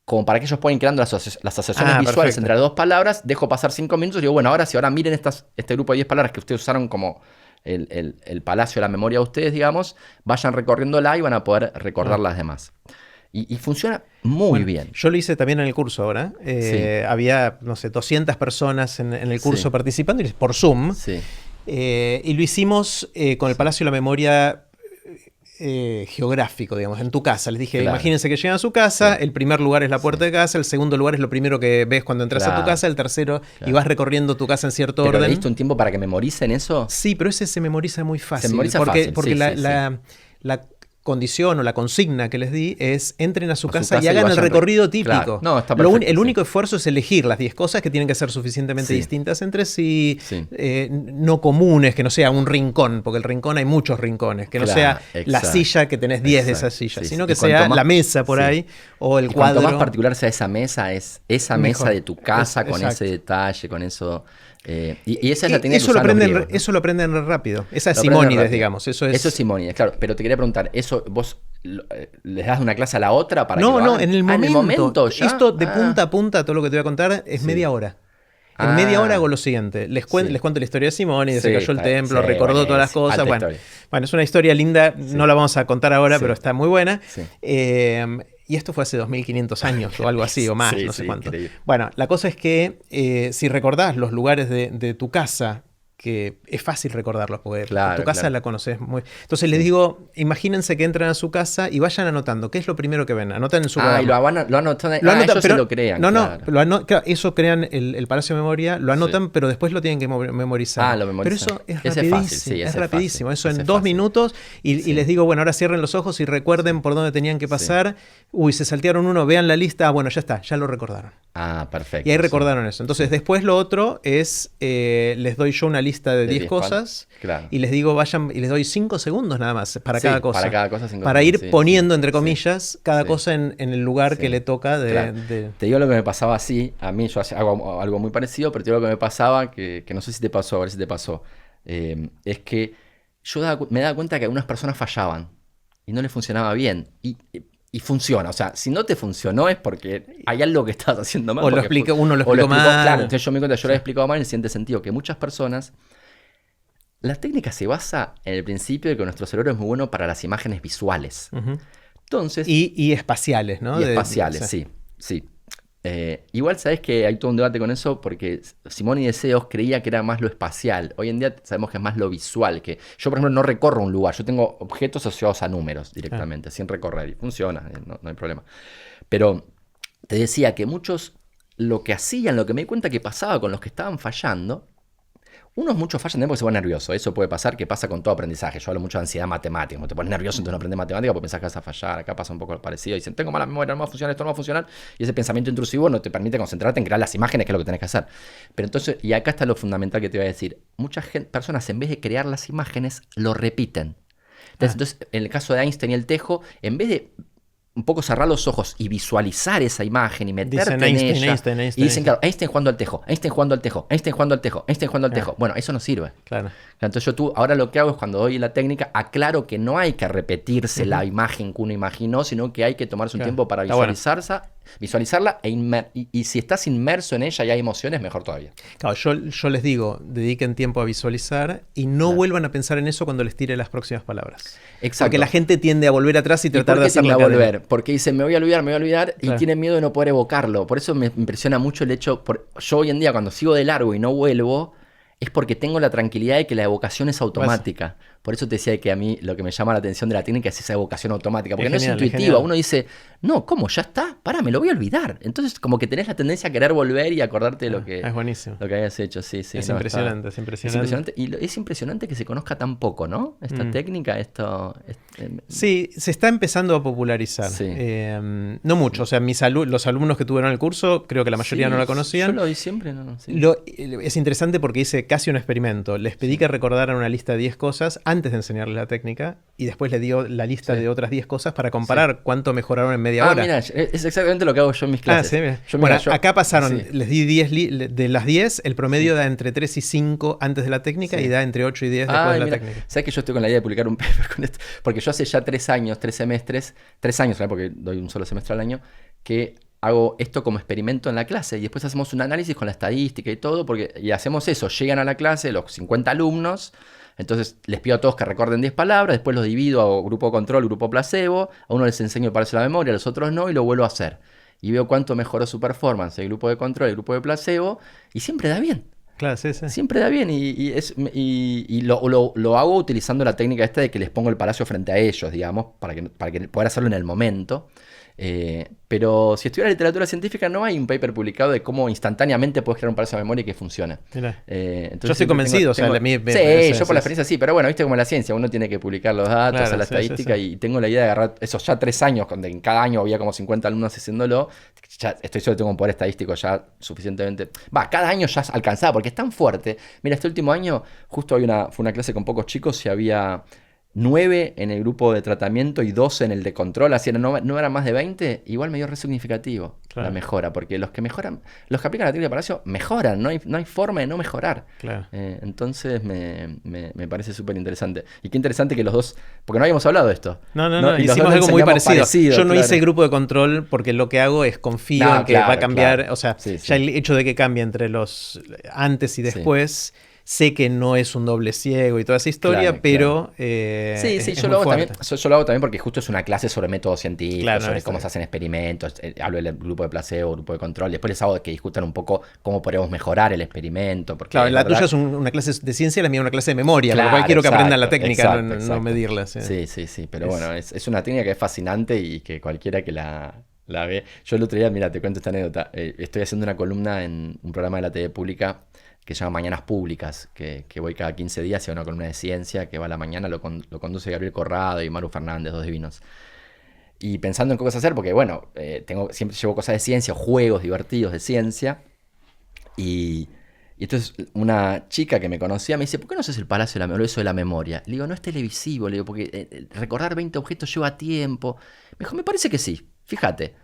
Como para que ellos puedan ir creando las asociaciones visuales entre las dos palabras. Dejo pasar 5 minutos y digo, bueno, ahora miren este grupo de 10 palabras que ustedes usaron como el palacio de la memoria de ustedes, digamos, vayan recorriéndola y van a poder recordar las demás. Y funciona muy bien. Yo lo hice también en el curso ahora. Había, no sé, 200 personas en el curso participando por Zoom. Sí. Y lo hicimos con el Palacio de la Memoria geográfico, digamos, en tu casa. Les dije, imagínense que llegan a su casa, el primer lugar es la puerta de casa, el segundo lugar es lo primero que ves cuando entras a tu casa, el tercero, y vas recorriendo tu casa en cierto orden. ¿Pero le diste un tiempo para que memoricen eso? Sí, pero ese se memoriza muy fácil. Se memoriza fácil, porque la condición o la consigna que les di es entren a su casa y hagan el recorrido típico. Claro. No, está perfecto, el único esfuerzo es elegir las 10 cosas que tienen que ser suficientemente distintas entre sí, no comunes, que no sea un rincón, porque el rincón hay muchos rincones, que no sea la silla que tenés 10 de esas sillas, sino que sea la mesa por ahí o el cuadro. Cuanto más particular sea esa mesa, es esa mesa de tu casa con ese detalle, con eso. Y esa es la técnica que usan los griegos, ¿no? Eso lo aprenden rápido. Esa es Simónides, digamos. Eso es Simónides, claro. Pero te quería preguntar, ¿eso vos les das de una clase a la otra para No, en el momento. ¿ya? Esto de punta a punta, todo lo que te voy a contar, es media hora. En media hora hago lo siguiente. Les cuento la historia de Simónides, se cayó el templo, recordó todas las cosas. Bueno, es una historia linda, no la vamos a contar ahora, pero está muy buena. Y esto fue hace 2500 años o algo así, o más, no sé cuánto. Increíble. Bueno, la cosa es que si recordás los lugares de tu casa que es fácil recordarlos, porque Claro, tu casa claro. la conoces muy... Entonces les digo, imagínense que entran a su casa y vayan anotando. ¿Qué es lo primero que ven? Anotan en su Ah, y cuaderno. lo anotan. Lo anotan, Ellos pero se lo crean, no, claro. claro, eso crean el Palacio de Memoria, lo anotan, Sí. pero después lo tienen que memorizar. Ah, lo Pero memorizan. eso es Ese es rapidísimo, fácil, sí, ese es es rapidísimo. fácil, Eso ese en es 2 fácil. minutos y Sí. les digo, bueno, ahora cierren los ojos y recuerden por dónde tenían que Sí. pasar. Uy, se saltearon uno, vean la lista, bueno, ya está, ya lo recordaron. Ah, perfecto. Y ahí sí. recordaron eso. Entonces, después lo otro es, les doy yo una lista de 10 10 cosas Claro. y les digo, vayan, y les doy 5 segundos nada más para Sí, cada cosa. para cada cosa 5 Para segundos, ir sí, poniendo, sí, entre sí. comillas, cada Sí. cosa en el lugar que Sí. le toca Claro. de... Te digo lo que me pasaba así, a mí yo hago algo muy parecido, pero te digo lo que me pasaba, que no sé si te pasó, a ver si te pasó, es que me daba cuenta que algunas personas fallaban y no les funcionaba bien. Y funciona, o sea, si no te funcionó es porque hay algo que estás haciendo mal. O uno lo explicó mal. Claro, entonces yo me di cuenta, yo lo había explicado mal en el siguiente sentido, que muchas personas, la técnica se basa en el principio de que nuestro cerebro es muy bueno para las imágenes visuales. Ujú. Entonces, Y espaciales, ¿no? y espaciales, sí. Igual sabés que hay todo un debate con eso porque Simónides de Sceos creía que era más lo espacial. Hoy en día sabemos que es más lo visual. Que yo, por ejemplo, no recorro un lugar. Yo tengo objetos asociados a números directamente, sin recorrer. Y funciona, no hay problema. Pero te decía que muchos lo que hacían, lo que me di cuenta que pasaba con los que estaban fallando, muchos fallan también porque se ponen nerviosos. Eso puede pasar, que pasa con todo aprendizaje. Yo hablo mucho de ansiedad matemática. Cuando te pones nervioso, entonces no aprendes matemática porque pensás que vas a fallar. Acá pasa un poco parecido. Dicen, tengo mala memoria, no va a funcionar, esto no va a funcionar. Y ese pensamiento intrusivo no te permite concentrarte en crear las imágenes, que es lo que tenés que hacer. Pero entonces, y acá está lo fundamental que te voy a decir. Muchas personas, en vez de crear las imágenes, lo repiten. Entonces, en el caso de Einstein y el tejo, en vez de un poco cerrar los ojos y visualizar esa imagen y meterte Dicen en ella. Einstein, y dicen, claro, Einstein jugando al tejo, Einstein jugando al tejo, Einstein jugando al tejo, Einstein jugando al tejo. Bueno, eso no sirve. Claro. Entonces ahora lo que hago es cuando doy la técnica, aclaro que no hay que repetirse la imagen que uno imaginó, sino que hay que tomarse un tiempo para visualizarla y si estás inmerso en ella y hay emociones, mejor todavía. Claro, yo les digo, dediquen tiempo a visualizar y no vuelvan a pensar en eso cuando les tire las próximas palabras. Exacto. Porque la gente tiende a volver atrás y tratar de hacerlo. ¿Y por qué tiende a volver? Porque dice, me voy a olvidar Claro. y tienen miedo de no poder evocarlo. Por eso me impresiona mucho el hecho, yo hoy en día cuando sigo de largo y no vuelvo, es porque tengo la tranquilidad de que la evocación es automática. Por eso te decía que a mí lo que me llama la atención de la técnica es esa evocación automática. Porque no es intuitiva. Uno dice, no, ¿cómo? ¿Ya está? Pará, me lo voy a olvidar. Entonces como que tenés la tendencia a querer volver y acordarte de lo que, es buenísimo. Lo que habías hecho. Sí, Es impresionante, es impresionante. Es impresionante. Y es impresionante que se conozca tan poco, ¿no? Esta técnica, Sí, se está empezando a popularizar. Sí. No mucho. O sea, los alumnos que tuvieron el curso, creo que la mayoría no la conocían. Yo lo di siempre, no. Sí. Es interesante porque hice casi un experimento. Les pedí que recordaran una lista de 10 cosas antes de enseñarles la técnica y después les dio la lista de otras 10 cosas para comparar cuánto mejoraron en media hora. Mira, es exactamente lo que hago yo en mis clases. Acá pasaron, les di 10 de las 10, el promedio da entre 3 y 5 antes de la técnica y da entre 8 y 10 después de la técnica. ¿Sabes que yo estoy con la idea de publicar un paper con esto? Porque yo hace ya 3 años, 3 semestres, 3 años, ¿sabes? Porque doy un solo semestre al año, que hago esto como experimento en la clase y después hacemos un análisis con la estadística y todo, y hacemos eso, llegan a la clase los 50 alumnos, entonces les pido a todos que recuerden 10 palabras, después los divido a grupo control, grupo placebo, a uno les enseño para hacer la memoria, a los otros no, y lo vuelvo a hacer. Y veo cuánto mejoró su performance el grupo de control, el grupo de placebo, y siempre da bien. Claro, sí. Siempre da bien y lo hago utilizando la técnica esta de que les pongo el palacio frente a ellos, digamos, para que poder hacerlo en el momento. Pero si estudiara literatura científica no hay un paper publicado de cómo instantáneamente puedes crear un palacio de memoria y que funcione. Yo estoy convencido. Yo por la experiencia sí, pero bueno, viste como en la ciencia, uno tiene que publicar los datos, hacer la estadística y tengo la idea de agarrar esos ya 3 años, donde en cada año había como 50 alumnos haciéndolo, ya estoy seguro que tengo un poder estadístico ya suficientemente... cada año ya alcanzaba, porque es tan fuerte. Mira, este último año justo fue una clase con pocos chicos y había 9 en el grupo de tratamiento y 12 en el de control, así no eran más de 20, igual me dio re significativo la mejora, porque los que mejoran, los que aplican la técnica de palacio mejoran, no hay forma de no mejorar. Claro. Entonces me parece súper interesante. Y qué interesante que los dos, porque no habíamos hablado de esto. No, hicimos algo muy parecido. Yo no hice grupo de control porque lo que hago es confío en que va a cambiar, o sea, ya el hecho de que cambie entre los antes y después... sé que no es un doble ciego y toda esa historia, Claro, pero claro. Sí, sí, es yo muy lo hago también, fuerte. yo lo hago también porque justo es una clase sobre métodos científicos, Claro, no, sobre está cómo se bien. hacen experimentos, hablo del grupo de placebo, grupo de control, después les hago que discutan un poco cómo podemos mejorar el experimento, porque Claro, es la tuya verdad. es una clase de ciencia, la mía es una clase de memoria, con lo cual Claro, quiero que aprendan la exacto, técnica, no, exacto, no exacto. medirla. Sí. Sí, sí, sí, pero Es, bueno, es una técnica que es fascinante y que cualquiera que la ve. Yo el otro día, mira, te cuento esta anécdota. Estoy haciendo una columna en un programa de la TV pública que se llama Mañanas Públicas, que voy cada 15 días y a una columna de ciencia que va a la mañana, lo conduce Gabriel Corrado y Maru Fernández, dos divinos. Y pensando en qué cosas hacer, porque bueno, siempre llevo cosas de ciencia, juegos divertidos de ciencia. Y, y entonces una chica que me conocía me dice, ¿por qué no haces el Palacio de la Memoria, eso de la memoria? Le digo, no es televisivo, le digo, porque recordar 20 objetos lleva tiempo. Me dijo, me parece que sí, fíjate.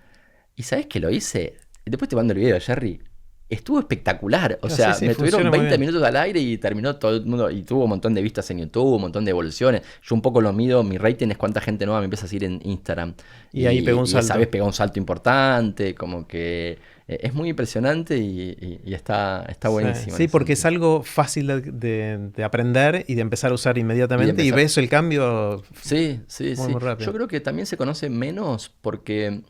¿Y sabes que lo hice? Después te mando el video, Jerry. Estuvo espectacular. O no, sí, sea, sí, me tuvieron funciona muy 20 bien. minutos al aire y terminó todo el mundo. Y tuvo un montón de vistas en YouTube, un montón de evoluciones. Yo un poco lo mido, mi rating es cuánta gente nueva me empieza a seguir en Instagram. Y ahí pegó un Y esa vez salto. pegó un salto importante, como que es muy impresionante y está Sí, buenísimo en sí, ese porque es sentido. algo fácil de aprender y de empezar a usar Y inmediatamente y empezar. ves el cambio Sí, sí, muy, sí. muy Yo rápido. creo que también se conoce menos porque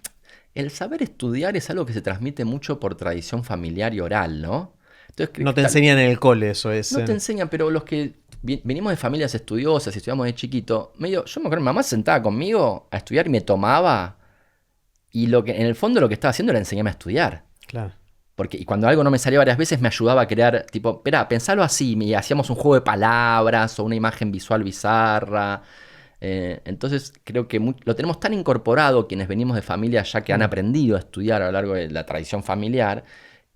el saber estudiar es algo que se transmite mucho por tradición familiar y oral, ¿no? Entonces, No te enseñan en el cole eso, es... no te enseñan, pero los que venimos de familias estudiosas y estudiamos de chiquito, medio, yo me acuerdo, mi mamá se sentaba conmigo a estudiar y me tomaba, y lo que en el fondo lo que estaba haciendo era enseñarme a estudiar. Claro. Porque, y cuando algo no me salía varias veces, me ayudaba a crear, tipo, espera, pensalo así, y hacíamos un juego de palabras o una imagen visual bizarra. Entonces, creo que lo tenemos tan incorporado quienes venimos de familias ya que han Mm. aprendido a estudiar a lo largo de la tradición familiar,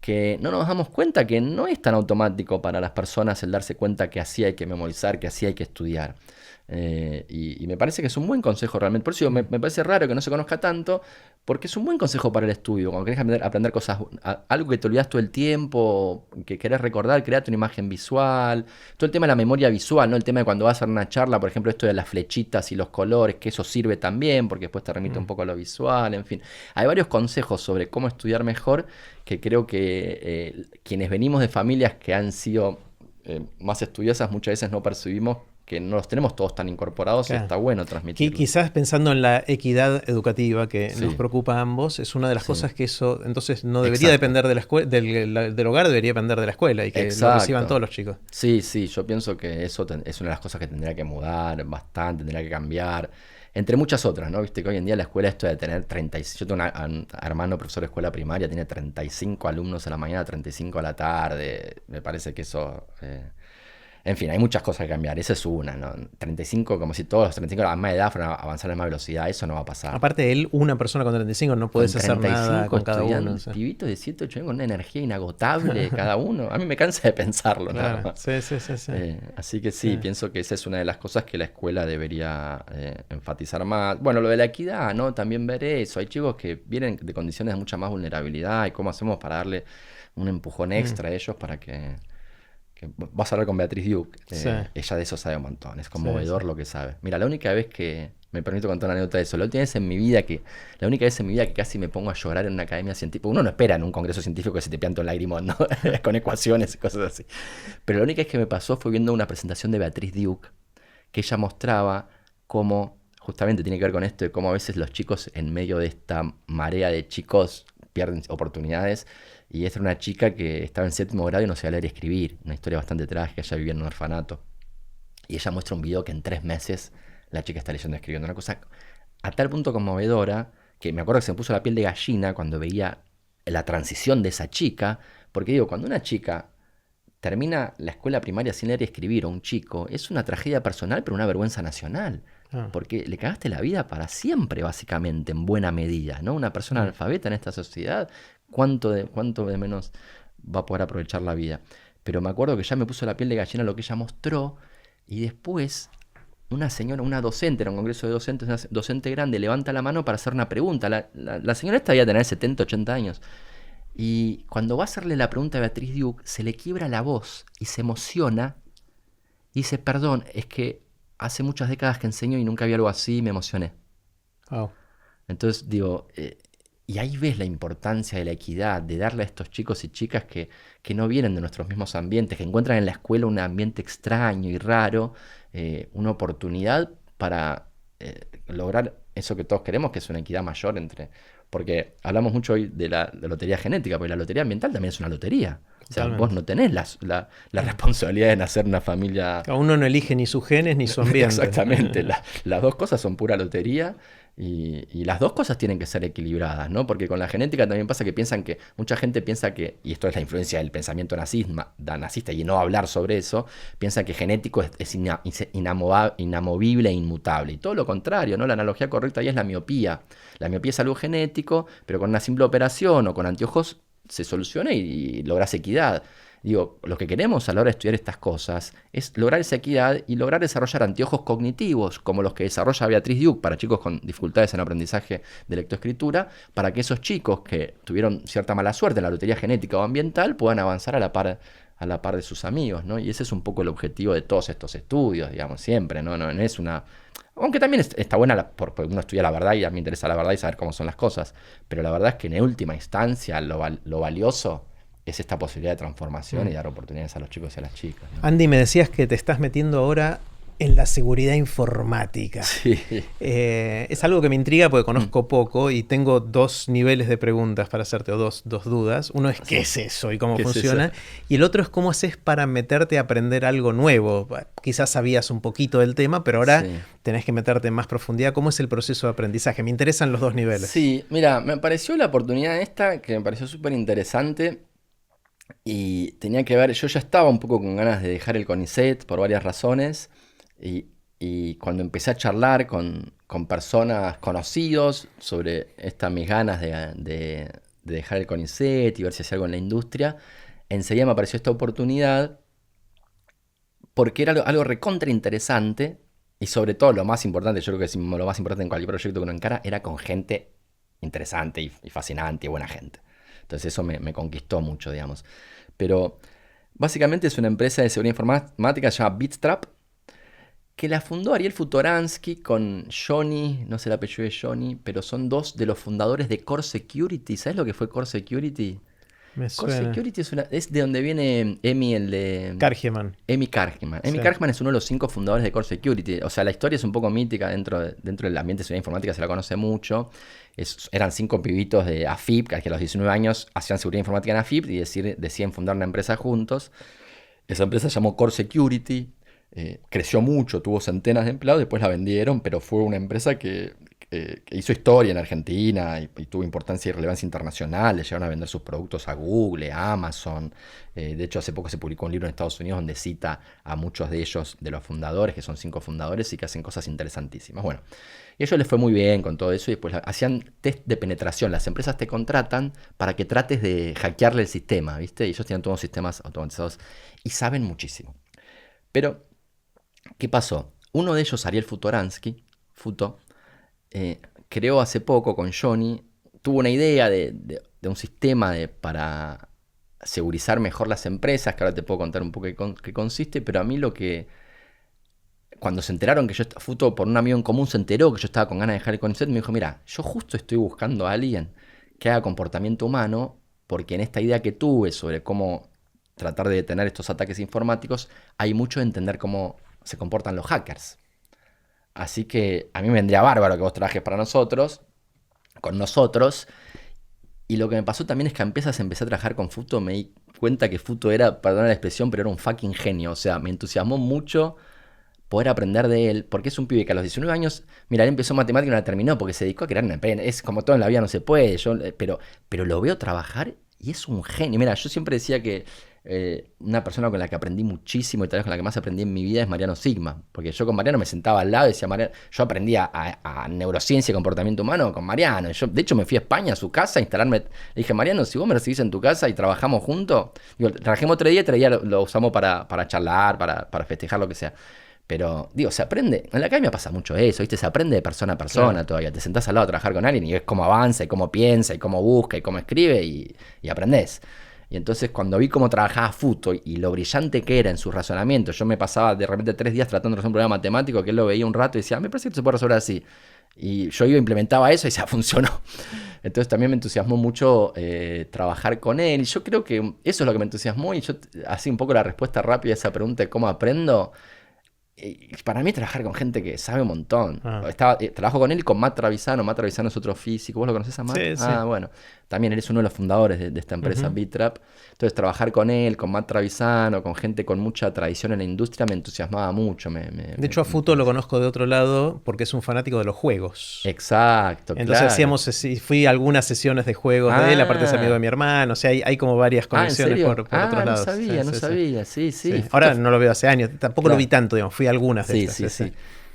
que no nos damos cuenta que no es tan automático para las personas el darse cuenta que así hay que memorizar, que así hay que estudiar. Y me parece que es un buen consejo realmente. Por eso digo, Mm. me parece raro que no se conozca tanto, porque es un buen consejo para el estudio. Cuando querés aprender cosas, algo que te olvidas todo el tiempo, que querés recordar, create una imagen visual. Todo el tema de la memoria visual, ¿no? El tema de cuando vas a hacer una charla, por ejemplo, esto de las flechitas y los colores, que eso sirve también, porque después te remite un Mm. poco a lo visual, en fin. Hay varios consejos sobre cómo estudiar mejor que creo que quienes venimos de familias que han sido más estudiosas muchas veces no percibimos que no los tenemos todos tan incorporados y Claro. está bueno transmitirlo. Quizás pensando en la equidad educativa que nos Sí, preocupa a ambos, es una de las sí, cosas que eso entonces no debería exacto, depender de la del hogar, debería depender de la escuela y que lo reciban exacto. todos los chicos. Sí, sí, yo pienso que eso es una de las cosas que tendría que mudar bastante, tendría que cambiar, entre muchas otras, ¿no? Viste que hoy en día la escuela esto de tener 35, yo tengo un hermano profesor de escuela primaria, tiene 35 alumnos a la mañana, 35 a la tarde, me parece que eso... en fin, hay muchas cosas que cambiar. Esa es una, ¿no? 35, como si todos los 35 a la misma edad fueran a avanzar a la misma velocidad. Eso no va a pasar. Aparte de él, una persona con 35 no Con puedes hacer nada 35 con cada uno. O estudiantes, sea. pibitos de 7, 8 años con una energía inagotable cada uno. A mí me cansa de pensarlo, nada Claro, más. sí, sí, sí, sí. Así que Sí. sí, pienso que esa es una de las cosas que la escuela debería enfatizar más. Bueno, lo de la equidad, ¿no? También ver eso. Hay chicos que vienen de condiciones de mucha más vulnerabilidad y cómo hacemos para darle un empujón Mm, extra a ellos para que vas a hablar con Beatriz Duke, sí, ella de eso sabe un montón, es sí, sí. conmovedor lo que sabe. Mira, la única vez que, me permito contar una anécdota de eso, la única vez en mi vida que casi me pongo a llorar en una academia científica, uno no espera en un congreso científico que se te piante un lagrimón, ¿no? Con ecuaciones y cosas así. Pero la única vez que me pasó fue viendo una presentación de Beatriz Duke, que ella mostraba cómo, justamente tiene que ver con esto, de cómo a veces los chicos en medio de esta marea de chicos pierden oportunidades. Y esta era una chica que estaba en séptimo grado y no sabía leer y escribir. Una historia bastante trágica, ella vivía en un orfanato. Y ella muestra un video que en 3 meses la chica está leyendo y escribiendo. Una cosa a tal punto conmovedora que me acuerdo que se me puso la piel de gallina cuando veía la transición de esa chica. Porque digo, cuando una chica termina la escuela primaria sin leer y escribir, o un chico, es una tragedia personal, pero una vergüenza nacional. Ah, Porque le cagaste la vida para siempre, básicamente, en buena medida, ¿no? Una persona mm. analfabeta en esta sociedad, cuánto de menos va a poder aprovechar la vida? Pero me acuerdo que ya me puso la piel de gallina lo que ella mostró, y después una señora, una docente, era un congreso de docentes, una docente grande, levanta la mano para hacer una pregunta. La señora esta debía tener 70, 80 años. Y cuando va a hacerle la pregunta a Beatriz Duke, se le quiebra la voz y se emociona. Y dice, perdón, es que hace muchas décadas que enseño y nunca había algo así y me emocioné. Wow. Entonces digo, Y ahí ves la importancia de la equidad, de darle a estos chicos y chicas que no vienen de nuestros mismos ambientes, que encuentran en la escuela un ambiente extraño y raro, una oportunidad para lograr eso que todos queremos, que es una equidad mayor entre... Porque hablamos mucho hoy de la lotería genética, porque la lotería ambiental también es una lotería. O sea, Totalmente. vos no tenés la responsabilidad de nacer en una familia... Uno no elige ni sus genes ni su ambiente. Exactamente, las dos cosas son pura lotería y las dos cosas tienen que ser equilibradas, ¿no? Porque con la genética también pasa que piensan que, mucha gente piensa que, y esto es la influencia del pensamiento nazista y no hablar sobre eso, piensa que genético es inamovible e inmutable. Y todo lo contrario, ¿no? La analogía correcta ahí es la miopía. La miopía es algo genético, pero con una simple operación o con anteojos se soluciona y logras equidad. Digo, lo que queremos a la hora de estudiar estas cosas es lograr esa equidad y lograr desarrollar anteojos cognitivos, como los que desarrolla Beatriz Duke para chicos con dificultades en aprendizaje de lectoescritura, para que esos chicos que tuvieron cierta mala suerte en la lotería genética o ambiental puedan avanzar a la par de sus amigos, ¿no? Y ese es un poco el objetivo de todos estos estudios, digamos, siempre, ¿no? No es una... Aunque también está buena porque uno estudia la verdad y a mí me interesa la verdad y saber cómo son las cosas, pero la verdad es que en última instancia lo valioso es esta posibilidad de transformación y dar oportunidades a los chicos y a las chicas, ¿no? Andy, me decías que te estás metiendo ahora en la seguridad informática. Sí. Es algo que me intriga porque conozco poco y tengo dos niveles de preguntas para hacerte, o dos dudas. Uno es ¿qué es eso y cómo funciona? Y el otro es cómo haces para meterte a aprender algo nuevo. Quizás sabías un poquito del tema, pero ahora tenés que meterte en más profundidad. ¿Cómo es el proceso de aprendizaje? Me interesan los dos niveles. Sí, mira, me apareció la oportunidad esta que me pareció súper interesante. Y tenía que ver, yo ya estaba un poco con ganas de dejar el CONICET por varias razones. Y cuando empecé a charlar con personas conocidos sobre mis ganas de dejar el CONICET y ver si hacía algo en la industria, enseguida me apareció esta oportunidad porque era algo recontra interesante y sobre todo lo más importante, yo creo que es lo más importante en cualquier proyecto que uno encara, era con gente interesante y fascinante y buena gente. Entonces eso me conquistó mucho, digamos. Pero básicamente es una empresa de seguridad informática, se llama Bitstrap, que la fundó Ariel Futoransky con Johnny, no sé el apellido de Johnny, pero son dos de los fundadores de Core Security. ¿Sabes lo que fue Core Security? Me Core suena. Security es de donde viene Emi, el de... Kargeman. Emi Kargman. Emi Kargman es uno de los 5 fundadores de Core Security. O sea, la historia es un poco mítica dentro del ambiente de seguridad informática, se la conoce mucho. Eran 5 pibitos de AFIP, que a los 19 años hacían seguridad informática en AFIP y deciden fundar una empresa juntos. Esa empresa se llamó Core Security. Creció mucho, tuvo centenas de empleados, después la vendieron, pero fue una empresa que hizo historia en Argentina y tuvo importancia y relevancia internacional. Le llegaron a vender sus productos a Google, a Amazon. De hecho, hace poco se publicó un libro en Estados Unidos donde cita a muchos de ellos, de los fundadores, que son 5 fundadores y que hacen cosas interesantísimas. Bueno, y a ellos les fue muy bien con todo eso y después hacían test de penetración. Las empresas te contratan para que trates de hackearle el sistema, ¿viste? Y ellos tienen todos sistemas automatizados y saben muchísimo. Pero ¿qué pasó? Uno de ellos, Ariel Futoransky, creó hace poco con Johnny, tuvo una idea de un sistema para segurizar mejor las empresas, que ahora te puedo contar un poco qué consiste, pero a mí cuando se enteraron que Futo, por un amigo en común, se enteró que yo estaba con ganas de dejar el CONICET, me dijo, mira, yo justo estoy buscando a alguien que haga comportamiento humano, porque en esta idea que tuve sobre cómo tratar de detener estos ataques informáticos, hay mucho de entender cómo se comportan los hackers. Así que a mí me vendría bárbaro que vos trabajes con nosotros. Y lo que me pasó también es que empecé a trabajar con Futo, me di cuenta que Futo era, perdón la expresión, pero era un fucking genio. O sea, me entusiasmó mucho poder aprender de él, porque es un pibe que a los 19 años, mira, él empezó matemática y no la terminó porque se dedicó a crear una empresa. Es como todo en la vida, no se puede, pero lo veo trabajar y es un genio. Mira, yo siempre decía que una persona con la que aprendí muchísimo y tal vez con la que más aprendí en mi vida es Mariano Sigma, porque yo con Mariano me sentaba al lado y decía, Mariano, yo aprendía a neurociencia y comportamiento humano con Mariano. De hecho me fui a España, a su casa, a instalarme. Le dije, Mariano, si vos me recibís en tu casa y trabajamos juntos, trabajemos 3 días lo usamos para charlar, para festejar, lo que sea. Pero, se aprende. En la academia pasa mucho eso, ¿viste? Se aprende de persona a persona, claro. Todavía. Te sentás al lado a trabajar con alguien y ves cómo avanza, y cómo piensa, y cómo busca, y cómo escribe, y aprendés. Y entonces, cuando vi cómo trabajaba Futo y lo brillante que era en su razonamiento, yo me pasaba de repente 3 días tratando de resolver un problema matemático, que él lo veía un rato y decía, me parece que se puede resolver así. Y yo implementaba eso y funcionó. Entonces también me entusiasmó mucho trabajar con él. Y yo creo que eso es lo que me entusiasmó. Y yo, así un poco la respuesta rápida a esa pregunta de cómo aprendo. Para mí trabajar con gente que sabe un montón. Trabajo con él y con Matt Travisano. Matt Travisano es otro físico. ¿Vos lo conocés a Matt? Sí. Bueno. También él es uno de los fundadores de esta empresa, BitTrap. Entonces trabajar con él, con Matt Travisano, con gente con mucha tradición en la industria me entusiasmaba mucho. De hecho a Futo lo conozco de otro lado porque es un fanático de los juegos. Exacto, Entonces fui a algunas sesiones de juegos de él, aparte es amigo de mi hermano. O sea, hay como varias conexiones por otros lados. No sabía. Sí. Ahora no lo veo hace años. Tampoco lo vi tanto, digamos. Fui a algunas de estas. Sí.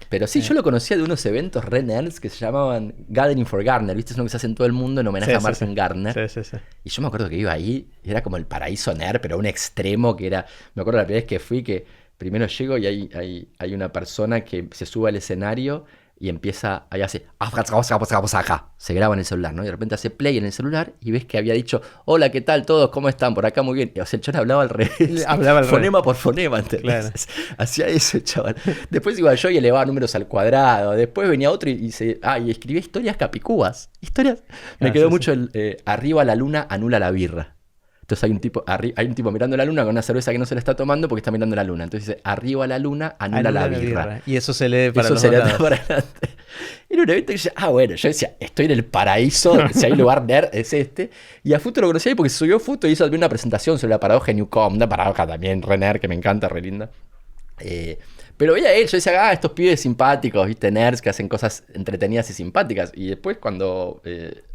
Pero sí, yo lo conocía de unos eventos re nerds que se llamaban Gathering for Gartner, ¿viste? Es uno que se hace en todo el mundo en homenaje a Martin Gardner. Sí. Y yo me acuerdo que iba ahí, y era como el paraíso nerd, pero a un extremo que era... Me acuerdo la primera vez que fui, que primero llego y hay una persona que se sube al escenario y empieza, ahí hace... Se graba en el celular, ¿no? Y de repente hace play en el celular y ves que había dicho, hola, ¿qué tal todos? ¿Cómo están? Por acá muy bien. O sea, el chaval hablaba al revés. Fonema por fonema, ¿entendés? Claro. Hacía eso, chaval. Después iba yo y elevaba números al cuadrado. Después venía otro y escribía historias capicúas. Me quedó mucho el arriba la luna, anula la birra. Entonces hay un tipo mirando la luna con una cerveza que no se le está tomando porque está mirando la luna. Entonces dice, arriba la luna, anula la birra. Y eso se lee para los lados. Para adelante. Era un evento que yo decía, estoy en el paraíso, si hay lugar nerd, es este. Y a Futo lo conocí ahí porque se subió Futo y hizo una presentación sobre la paradoja de Newcomb, una paradoja también re nerd que me encanta, re linda. Pero veía a él, yo decía, estos pibes simpáticos, ¿viste? Nerds que hacen cosas entretenidas y simpáticas. Y después cuando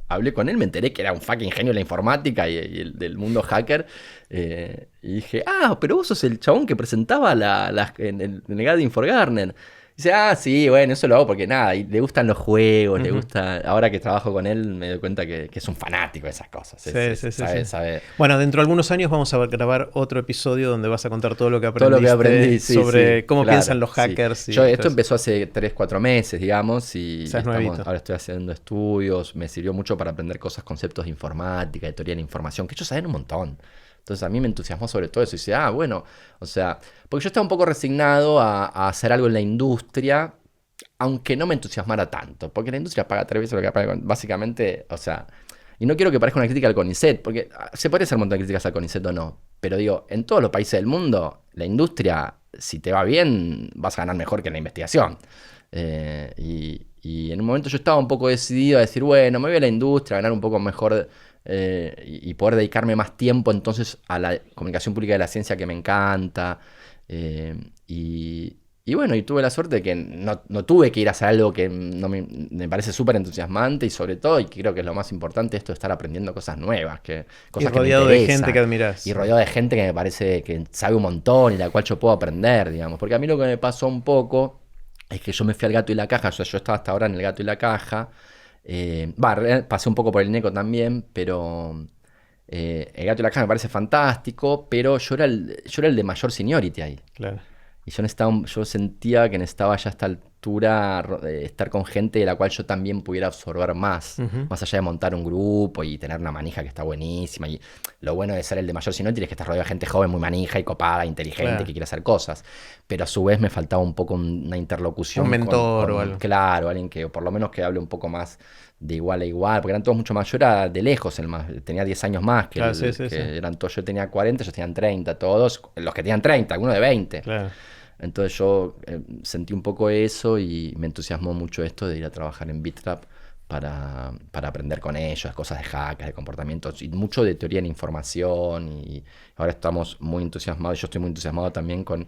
hablé con él me enteré que era un fucking genio de la informática y del mundo hacker. Y dije, pero vos sos el chabón que presentaba en el Gathering for Gartner. Dice, sí, bueno, eso lo hago porque nada, y le gustan los juegos, le gusta... Ahora que trabajo con él me doy cuenta que es un fanático de esas cosas. Sabe. Bueno, dentro de algunos años vamos a grabar otro episodio donde vas a contar todo lo que aprendiste sobre cómo piensan los hackers. Sí. Esto empezó hace 3-4 meses, digamos, y ahora estoy haciendo estudios. Me sirvió mucho para aprender conceptos de informática, de teoría de la información, que ellos saben un montón. Entonces a mí me entusiasmó sobre todo eso. Y dice, porque yo estaba un poco resignado a hacer algo en la industria, aunque no me entusiasmara tanto. Porque la industria paga 3 veces lo que paga, básicamente, y no quiero que parezca una crítica al CONICET, porque se puede hacer un montón de críticas al CONICET o no. Pero digo, en todos los países del mundo, la industria, si te va bien, vas a ganar mejor que en la investigación. Y en un momento yo estaba un poco decidido a decir, bueno, me voy a la industria, a ganar un poco mejor... y poder dedicarme más tiempo entonces a la comunicación pública de la ciencia que me encanta. Y bueno, y tuve la suerte de que no tuve que ir a hacer algo que me parece súper entusiasmante y sobre todo, y creo que es lo más importante, esto de estar aprendiendo cosas nuevas, cosas y rodeado de gente que admirás. Y rodeado de gente que me parece que sabe un montón y la cual yo puedo aprender, digamos. Porque a mí lo que me pasó un poco es que yo me fui al Gato y la Caja, yo estaba hasta ahora en el Gato y la Caja. Pasé un poco por el Neco también, pero el Gato y la Caja me parece fantástico, pero yo era el de mayor seniority ahí. Claro. Y yo sentía que necesitaba ya a esta altura estar con gente de la cual yo también pudiera absorber más, más allá de montar un grupo y tener una manija que está buenísima. Y lo bueno de ser el de mayor seniority es que estás rodeado de gente joven, muy manija y copada, inteligente, que quiere hacer cosas. Pero a su vez me faltaba un poco una interlocución. Un mentor o algo. Claro, alguien que, o por lo menos que hable un poco más de igual a igual, porque eran todos mucho más. Yo era de lejos el más, tenía 10 años más que, eran todos. Yo tenía 40, ellos tenían 30, todos, los que tenían 30, algunos de 20. Claro. Entonces yo sentí un poco eso y me entusiasmó mucho esto de ir a trabajar en BitTrap para aprender con ellos, cosas de hackers, de comportamientos y mucho de teoría de la información. Y ahora estamos muy entusiasmados, yo estoy muy entusiasmado también con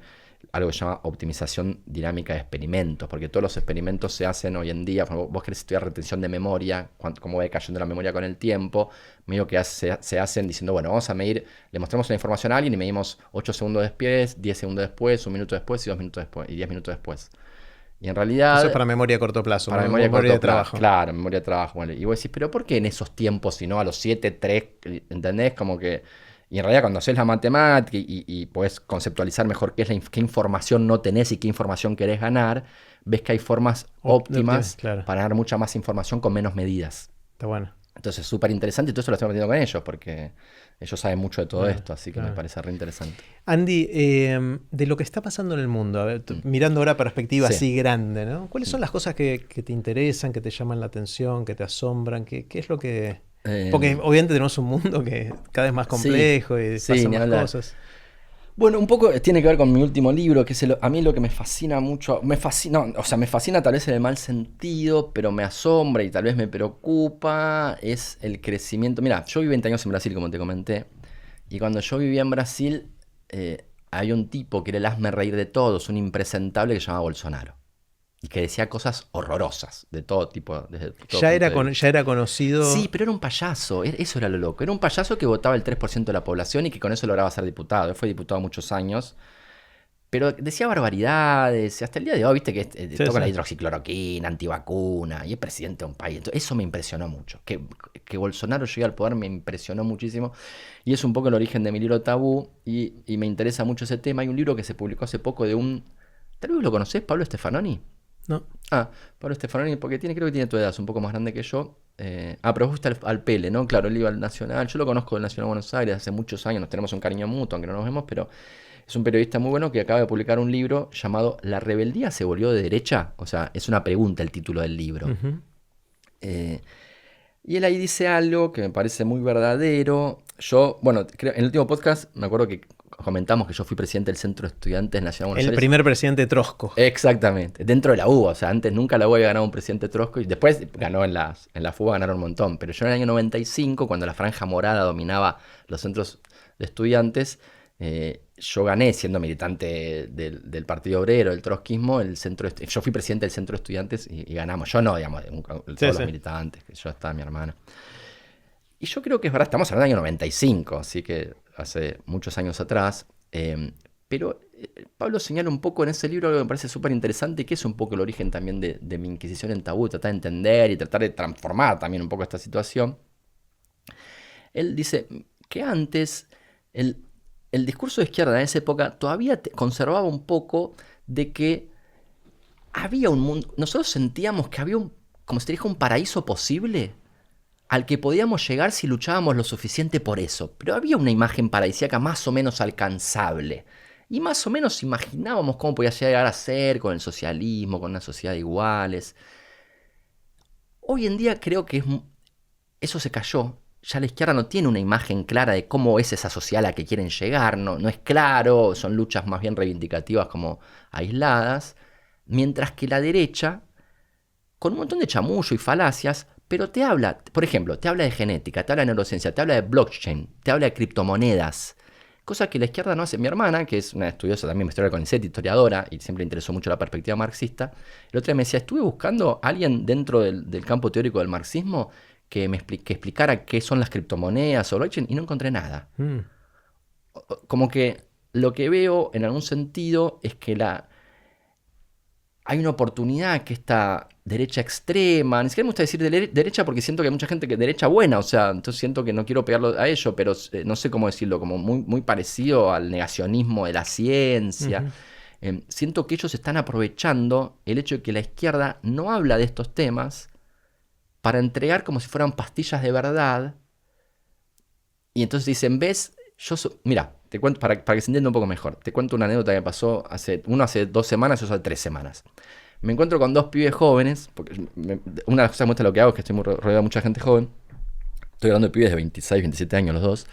algo que se llama optimización dinámica de experimentos, porque todos los experimentos se hacen hoy en día. Vos querés estudiar retención de memoria, cómo va cayendo la memoria con el tiempo, medio que se hacen diciendo, bueno, vamos a medir, le mostramos la información a alguien y medimos 8 segundos después, 10 segundos después, 1 minuto después y 2 minutos después, y 10 minutos después. Y en realidad... Eso es para memoria a corto plazo. Para memoria de trabajo. Claro, memoria de trabajo. Bueno, y vos decís, pero ¿por qué en esos tiempos, si no a los 7, 3, ¿entendés? Como que... Y en realidad cuando haces la matemática y podés conceptualizar mejor qué información no tenés y qué información querés ganar, ves que hay formas óptimas para ganar mucha más información con menos medidas. Está bueno. Entonces es súper interesante y todo eso lo estoy aprendiendo con ellos porque ellos saben mucho de todo esto, así que me parece re interesante. Andy, de lo que está pasando en el mundo, a ver, mirando ahora perspectiva así grande, ¿no? ¿Cuáles son las cosas que te interesan, que te llaman la atención, que te asombran? ¿Qué es lo que...? Porque obviamente tenemos un mundo que cada vez más complejo y pasan más cosas. Bueno, un poco tiene que ver con mi último libro, que es a mí lo que me fascina mucho, me fascina tal vez en el mal sentido, pero me asombra y tal vez me preocupa, es el crecimiento. Mira, yo viví 20 años en Brasil, como te comenté, y cuando yo vivía en Brasil, había un tipo que era el hazme reír de todos, un impresentable que se llamaba Bolsonaro. Y que decía cosas horrorosas de todo tipo. Desde todo ya era conocido. Sí, pero era un payaso. Eso era lo loco. Era un payaso que votaba el 3% de la población y que con eso lograba ser diputado. Él fue diputado muchos años. Pero decía barbaridades. Hasta el día de hoy, viste, que toca la hidroxicloroquina, antivacuna. Y es presidente de un país. Entonces, eso me impresionó mucho. Que Bolsonaro llegue al poder me impresionó muchísimo. Y es un poco el origen de mi libro Tabú. Y me interesa mucho ese tema. Hay un libro que se publicó hace poco de un... ¿Tal vez lo conocés, Pablo Stefanoni? No. Pablo Stefanoni, porque creo que tiene tu edad, es un poco más grande que yo. Pero vos fuiste al Pele, ¿no? Claro, él iba al Nacional. Yo lo conozco del Nacional de Buenos Aires hace muchos años, nos tenemos un cariño mutuo, aunque no nos vemos, pero es un periodista muy bueno que acaba de publicar un libro llamado ¿La rebeldía se volvió de derecha? O sea, es una pregunta el título del libro. Y él ahí dice algo que me parece muy verdadero. Yo, bueno, creo, en el último podcast me acuerdo que comentamos que yo fui presidente del Centro de Estudiantes Nacional de Buenos Aires. El primer presidente trotsko. Exactamente, dentro de la UBA, o sea, antes nunca la UBA había ganado un presidente trotsko y después ganó en la FUBA, ganaron un montón, pero yo en el año 95, cuando la Franja Morada dominaba los centros de estudiantes, yo gané siendo militante del Partido Obrero, del trotskismo, yo fui presidente del Centro de Estudiantes y ganamos, yo no, digamos, todos los militantes, que yo estaba mi hermana. Y yo creo que es verdad, estamos hablando del año 95, así que hace muchos años atrás. Pero Pablo señala un poco en ese libro algo que me parece súper interesante, que es un poco el origen también de mi inquisición en Tabú, tratar de entender y tratar de transformar también un poco esta situación. Él dice que antes el discurso de izquierda en esa época todavía conservaba un poco de que había un mundo, nosotros sentíamos que había como se dijo, un paraíso posible al que podíamos llegar si luchábamos lo suficiente por eso. Pero había una imagen paradisíaca más o menos alcanzable. Y más o menos imaginábamos cómo podía llegar a ser con el socialismo, con una sociedad de iguales. Hoy en día creo que eso se cayó. Ya la izquierda no tiene una imagen clara de cómo es esa sociedad a la que quieren llegar. No es claro, son luchas más bien reivindicativas como aisladas. Mientras que la derecha, con un montón de chamullo y falacias, pero te habla, por ejemplo, te habla de genética, te habla de neurociencia, te habla de blockchain, te habla de criptomonedas, cosa que la izquierda no hace. Mi hermana, que es una estudiosa también, maestra de CONICET, historiadora, y siempre le interesó mucho la perspectiva marxista, el otro día me decía, estuve buscando a alguien dentro del campo teórico del marxismo que explicara qué son las criptomonedas o blockchain, y no encontré nada. Como que lo que veo en algún sentido es que hay una oportunidad que esta derecha extrema, ni siquiera me gusta decir derecha porque siento que hay mucha gente que derecha buena, o sea, entonces siento que no quiero pegarlo a ello, pero no sé cómo decirlo, como muy, muy parecido al negacionismo de la ciencia. Siento que ellos están aprovechando el hecho de que la izquierda no habla de estos temas para entregar como si fueran pastillas de verdad. Y entonces dicen, ¿ves? Mira, te cuento para que se entienda un poco mejor. Te cuento una anécdota que pasó hace 2 semanas y otro hace 3 semanas. Me encuentro con 2 pibes jóvenes, porque una de las cosas que muestra lo que hago es que estoy rodeado de mucha gente joven. Estoy hablando de pibes de 26, 27 años los dos,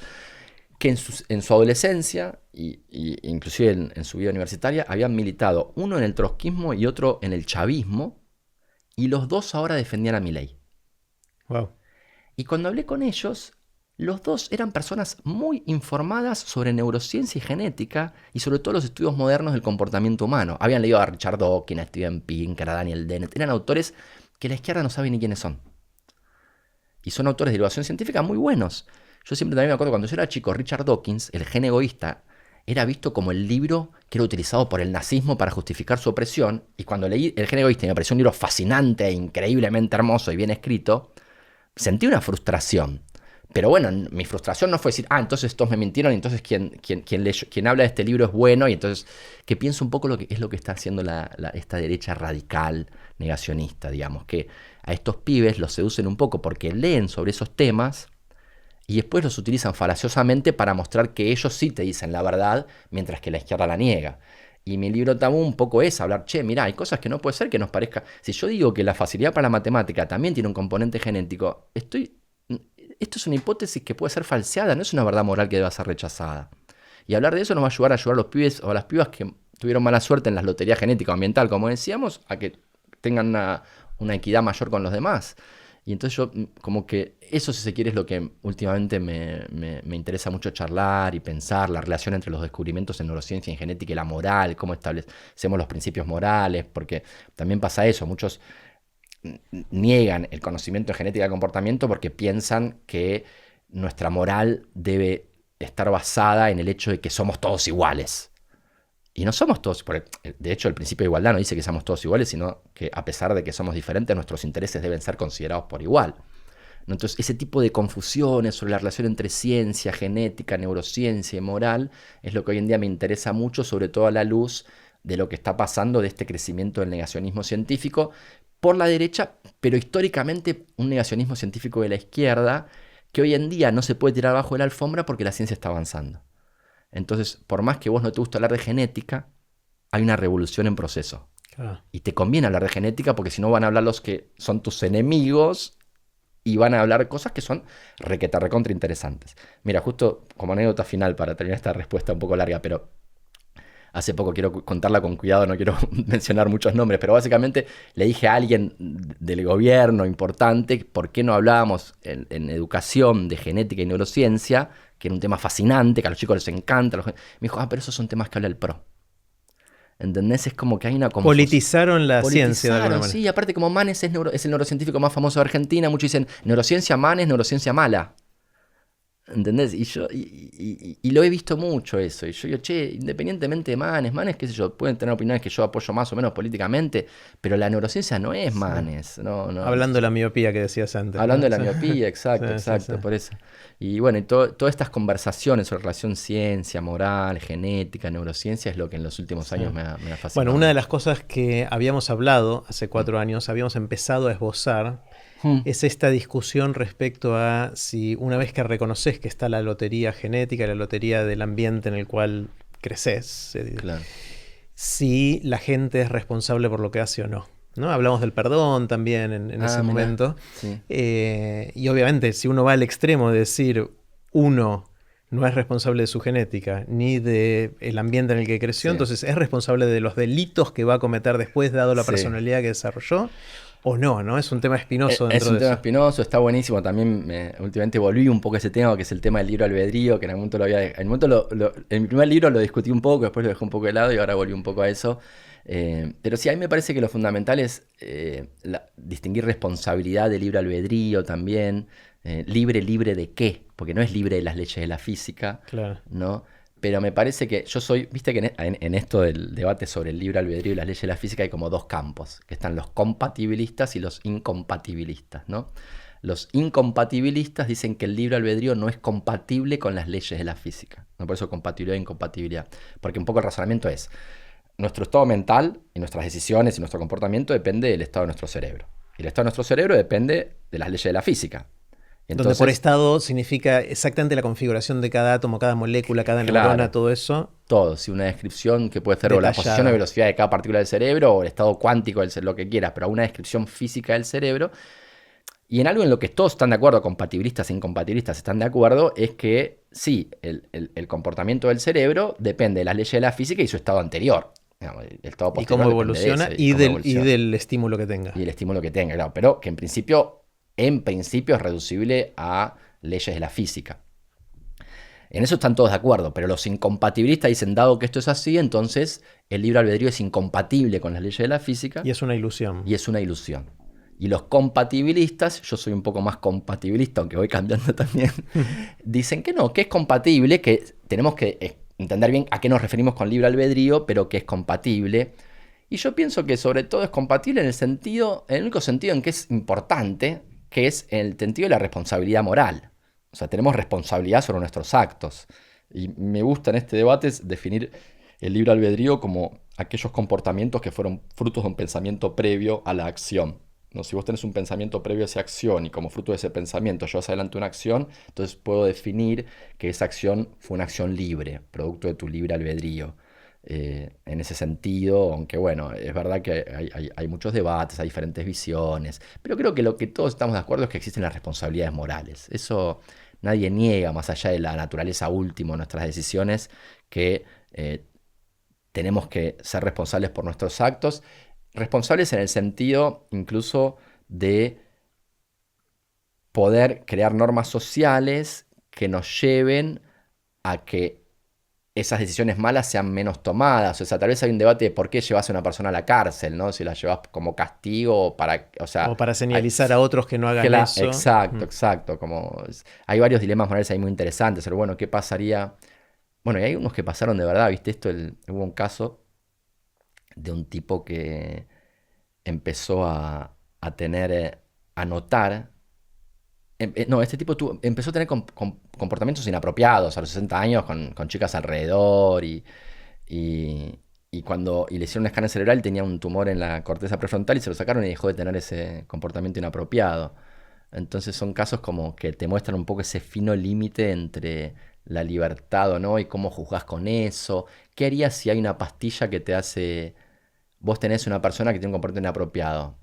que en su adolescencia, y inclusive en su vida universitaria, habían militado uno en el trotskismo y otro en el chavismo, y los dos ahora defendían a Milei. Wow. Y cuando hablé con ellos, los dos eran personas muy informadas sobre neurociencia y genética y sobre todo los estudios modernos del comportamiento humano. Habían leído a Richard Dawkins, a Steven Pinker, a Daniel Dennett. Eran autores que la izquierda no sabe ni quiénes son. Y son autores de divulgación científica muy buenos. Yo siempre también me acuerdo cuando yo era chico, Richard Dawkins, El gen egoísta, era visto como el libro que era utilizado por el nazismo para justificar su opresión. Y cuando leí El gen egoísta y me pareció un libro fascinante, increíblemente hermoso y bien escrito, sentí una frustración. Pero bueno, mi frustración no fue decir, entonces estos me mintieron, y entonces quien habla de este libro es bueno, y entonces que pienso un poco lo que está haciendo esta derecha radical, negacionista, digamos, que a estos pibes los seducen un poco porque leen sobre esos temas y después los utilizan falaciosamente para mostrar que ellos sí te dicen la verdad, mientras que la izquierda la niega. Y mi libro tabú un poco es hablar, che, mirá, hay cosas que no puede ser que nos parezca. Si yo digo que la facilidad para la matemática también tiene un componente genético, esto es una hipótesis que puede ser falseada, no es una verdad moral que deba ser rechazada. Y hablar de eso nos va a ayudar a los pibes o a las pibas que tuvieron mala suerte en las loterías genética o ambiental, como decíamos, a que tengan una equidad mayor con los demás. Y entonces yo, como que eso, si se quiere, es lo que últimamente me interesa mucho charlar y pensar, la relación entre los descubrimientos en neurociencia y en genética y la moral, cómo establecemos los principios morales, porque también pasa eso, muchos niegan el conocimiento de genética del comportamiento porque piensan que nuestra moral debe estar basada en el hecho de que somos todos iguales. Y no somos todos, de hecho el principio de igualdad no dice que seamos todos iguales, sino que a pesar de que somos diferentes, nuestros intereses deben ser considerados por igual. Entonces ese tipo de confusiones sobre la relación entre ciencia, genética, neurociencia y moral es lo que hoy en día me interesa mucho, sobre todo a la luz de lo que está pasando de este crecimiento del negacionismo científico por la derecha, pero históricamente un negacionismo científico de la izquierda que hoy en día no se puede tirar abajo de la alfombra porque la ciencia está avanzando. Entonces, por más que vos no te guste hablar de genética, hay una revolución en proceso. Claro. Y te conviene hablar de genética porque si no van a hablar los que son tus enemigos y van a hablar cosas que son recontra interesantes. Mira, justo como anécdota final para terminar esta respuesta un poco larga, pero hace poco, quiero contarla con cuidado, no quiero mencionar muchos nombres, pero básicamente le dije a alguien del gobierno importante por qué no hablábamos en educación de genética y neurociencia, que era un tema fascinante, que a los chicos les encanta. Me dijo, pero esos son temas que habla el PRO. ¿Entendés? Es como que hay una confusión. Politizaron la ciencia de alguna manera. Sí, aparte como Manes es el neurocientífico más famoso de Argentina, muchos dicen, neurociencia Manes, neurociencia mala. ¿Entendés? Y lo he visto mucho eso. Y yo digo, che, independientemente de Manes, qué sé yo, pueden tener opiniones que yo apoyo más o menos políticamente, pero la neurociencia no es Manes. No. Hablando de la miopía que decías antes. Hablando de la miopía, exacto, sí. Por eso. Y bueno, todas estas conversaciones sobre relación ciencia, moral, genética, neurociencia es lo que en los últimos años me ha fascinado. Bueno, una de las cosas que habíamos hablado hace 4 años, habíamos empezado a esbozar, es esta discusión respecto a si una vez que reconoces que está la lotería genética, la lotería del ambiente en el cual creces, claro, si la gente es responsable por lo que hace o no. ¿No? Hablamos del perdón también en ese momento. Sí. Y obviamente, si uno va al extremo de decir uno no es responsable de su genética ni del ambiente en el que creció, entonces es responsable de los delitos que va a cometer después, dado la personalidad que desarrolló. O no, es un tema espinoso. Es un tema espinoso, está buenísimo. También últimamente volví un poco a ese tema, que es el tema del libre albedrío, que en algún momento en mi primer libro lo discutí un poco, después lo dejé un poco de lado y ahora volví un poco a eso. Pero sí, a mí me parece que lo fundamental es distinguir responsabilidad de libre albedrío también. ¿Libre de qué? Porque no es libre de las leyes de la física, claro, ¿no? Pero me parece que viste que en esto del debate sobre el libre albedrío y las leyes de la física hay como 2 campos, que están los compatibilistas y los incompatibilistas, ¿no? Los incompatibilistas dicen que el libre albedrío no es compatible con las leyes de la física, ¿no? Por eso compatibilidad e incompatibilidad, porque un poco el razonamiento es, nuestro estado mental y nuestras decisiones y nuestro comportamiento depende del estado de nuestro cerebro, y el estado de nuestro cerebro depende de las leyes de la física. Entonces, donde por estado significa exactamente la configuración de cada átomo, cada molécula, cada neurona, todo eso. Todo, sí, una descripción que puede ser o la posición o velocidad de cada partícula del cerebro o el estado cuántico del cerebro, lo que quieras, pero una descripción física del cerebro. Y en algo en lo que todos están de acuerdo, compatibilistas e incompatibilistas están de acuerdo, es que sí, el comportamiento del cerebro depende de las leyes de la física y su estado anterior. Digamos, el estado y cómo evoluciona y del estímulo que tenga. Y el estímulo que tenga, claro, pero que en principio es reducible a leyes de la física. En eso están todos de acuerdo, pero los incompatibilistas dicen, dado que esto es así, entonces el libre albedrío es incompatible con las leyes de la física. Y es una ilusión. Y los compatibilistas, yo soy un poco más compatibilista, aunque voy cambiando también, dicen que no, que es compatible, que tenemos que entender bien a qué nos referimos con libre albedrío, pero que es compatible. Y yo pienso que sobre todo es compatible en el único sentido en que es importante, que es en el sentido de la responsabilidad moral. O sea, tenemos responsabilidad sobre nuestros actos. Y me gusta en este debate definir el libre albedrío como aquellos comportamientos que fueron frutos de un pensamiento previo a la acción. ¿no? Si vos tenés un pensamiento previo a esa acción y como fruto de ese pensamiento llevas adelante una acción, entonces puedo definir que esa acción fue una acción libre, producto de tu libre albedrío. En ese sentido, aunque bueno, es verdad que hay muchos debates, hay diferentes visiones, pero creo que lo que todos estamos de acuerdo es que existen las responsabilidades morales. Eso nadie niega, más allá de la naturaleza última de nuestras decisiones, que tenemos que ser responsables por nuestros actos, responsables en el sentido incluso de poder crear normas sociales que nos lleven a que esas decisiones malas sean menos tomadas. O sea, tal vez hay un debate de por qué llevas a una persona a la cárcel, ¿no? Si la llevas como castigo o para... O sea, O para señalizar a otros que no hagan eso. Exacto, exacto. Hay varios dilemas morales ahí muy interesantes. Pero bueno, ¿qué pasaría? Bueno, y hay unos que pasaron de verdad, ¿viste? Hubo un caso de un tipo que empezó a tener, a notar... No, este tipo empezó a tener comportamientos inapropiados a los 60 años con chicas alrededor y le hicieron un escáner cerebral tenía un tumor en la corteza prefrontal y se lo sacaron y dejó de tener ese comportamiento inapropiado. Entonces son casos como que te muestran un poco ese fino límite entre la libertad o no y cómo juzgás con eso. ¿Qué harías si hay una pastilla que te hace... Vos tenés una persona que tiene un comportamiento inapropiado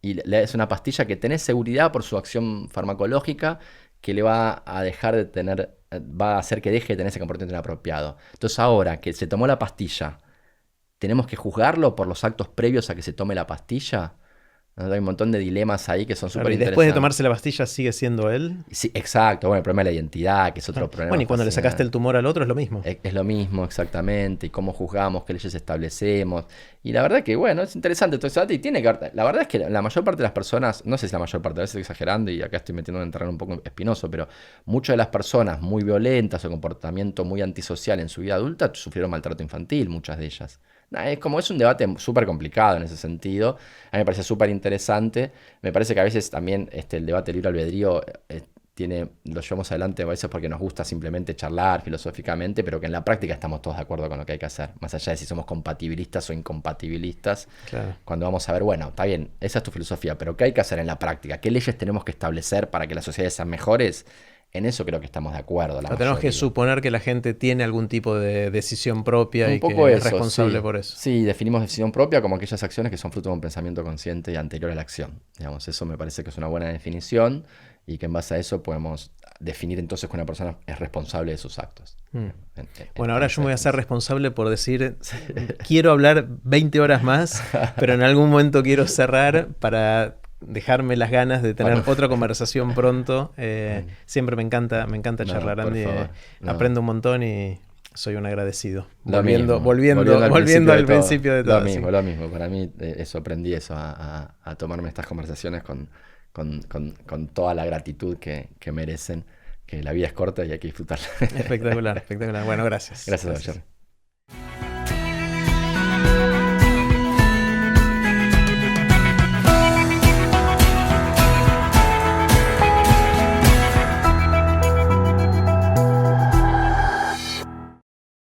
y le das una pastilla que tenés seguridad por su acción farmacológica que le va a dejar de tener, va a hacer que deje de tener ese comportamiento inapropiado? Entonces ahora que se tomó la pastilla, ¿tenemos que juzgarlo por los actos previos a que se tome la pastilla? ¿No? Hay un montón de dilemas ahí que son súper Y interesantes. después de tomarse la pastilla sigue siendo él. Sí, exacto. Bueno, el problema de la identidad, que es otro problema. Bueno, y cuando le sacaste el tumor al otro es lo mismo. Es lo mismo, exactamente. Y cómo juzgamos, qué leyes establecemos. Y la verdad que, bueno, es interesante todo eso. Y tiene que ver, la verdad es que la mayor parte de las personas, no sé si la mayor parte, a veces estoy exagerando y acá estoy metiendo en un terreno un poco espinoso, pero muchas de las personas muy violentas o comportamiento muy antisocial en su vida adulta sufrieron maltrato infantil, muchas de ellas. Es un debate súper complicado en ese sentido. A mí me parece súper interesante. Me parece que a veces también el debate del libre albedrío lo llevamos adelante a veces porque nos gusta simplemente charlar filosóficamente, pero que en la práctica estamos todos de acuerdo con lo que hay que hacer. Más allá de si somos compatibilistas o incompatibilistas. Claro. Cuando vamos a ver, bueno, está bien, esa es tu filosofía, pero ¿qué hay que hacer en la práctica? ¿Qué leyes tenemos que establecer para que las sociedades sean mejores? En eso creo que estamos de acuerdo. Tenemos que suponer que la gente tiene algún tipo de decisión propia y que es responsable por eso. Sí, definimos decisión propia como aquellas acciones que son fruto de un pensamiento consciente y anterior a la acción. Digamos, eso me parece que es una buena definición y que en base a eso podemos definir entonces que una persona es responsable de sus actos. Bueno, ahora yo me voy a ser responsable por decir, quiero hablar 20 horas más, pero en algún momento quiero cerrar para dejarme las ganas de tener otra conversación pronto. Siempre me encanta charlar, Andy. Aprendo un montón y soy un agradecido. Volviendo al principio de todo. Lo mismo. Para mí eso aprendí a tomarme estas conversaciones con toda la gratitud que merecen, que la vida es corta y hay que disfrutarla. Espectacular. Bueno, gracias. Gracias.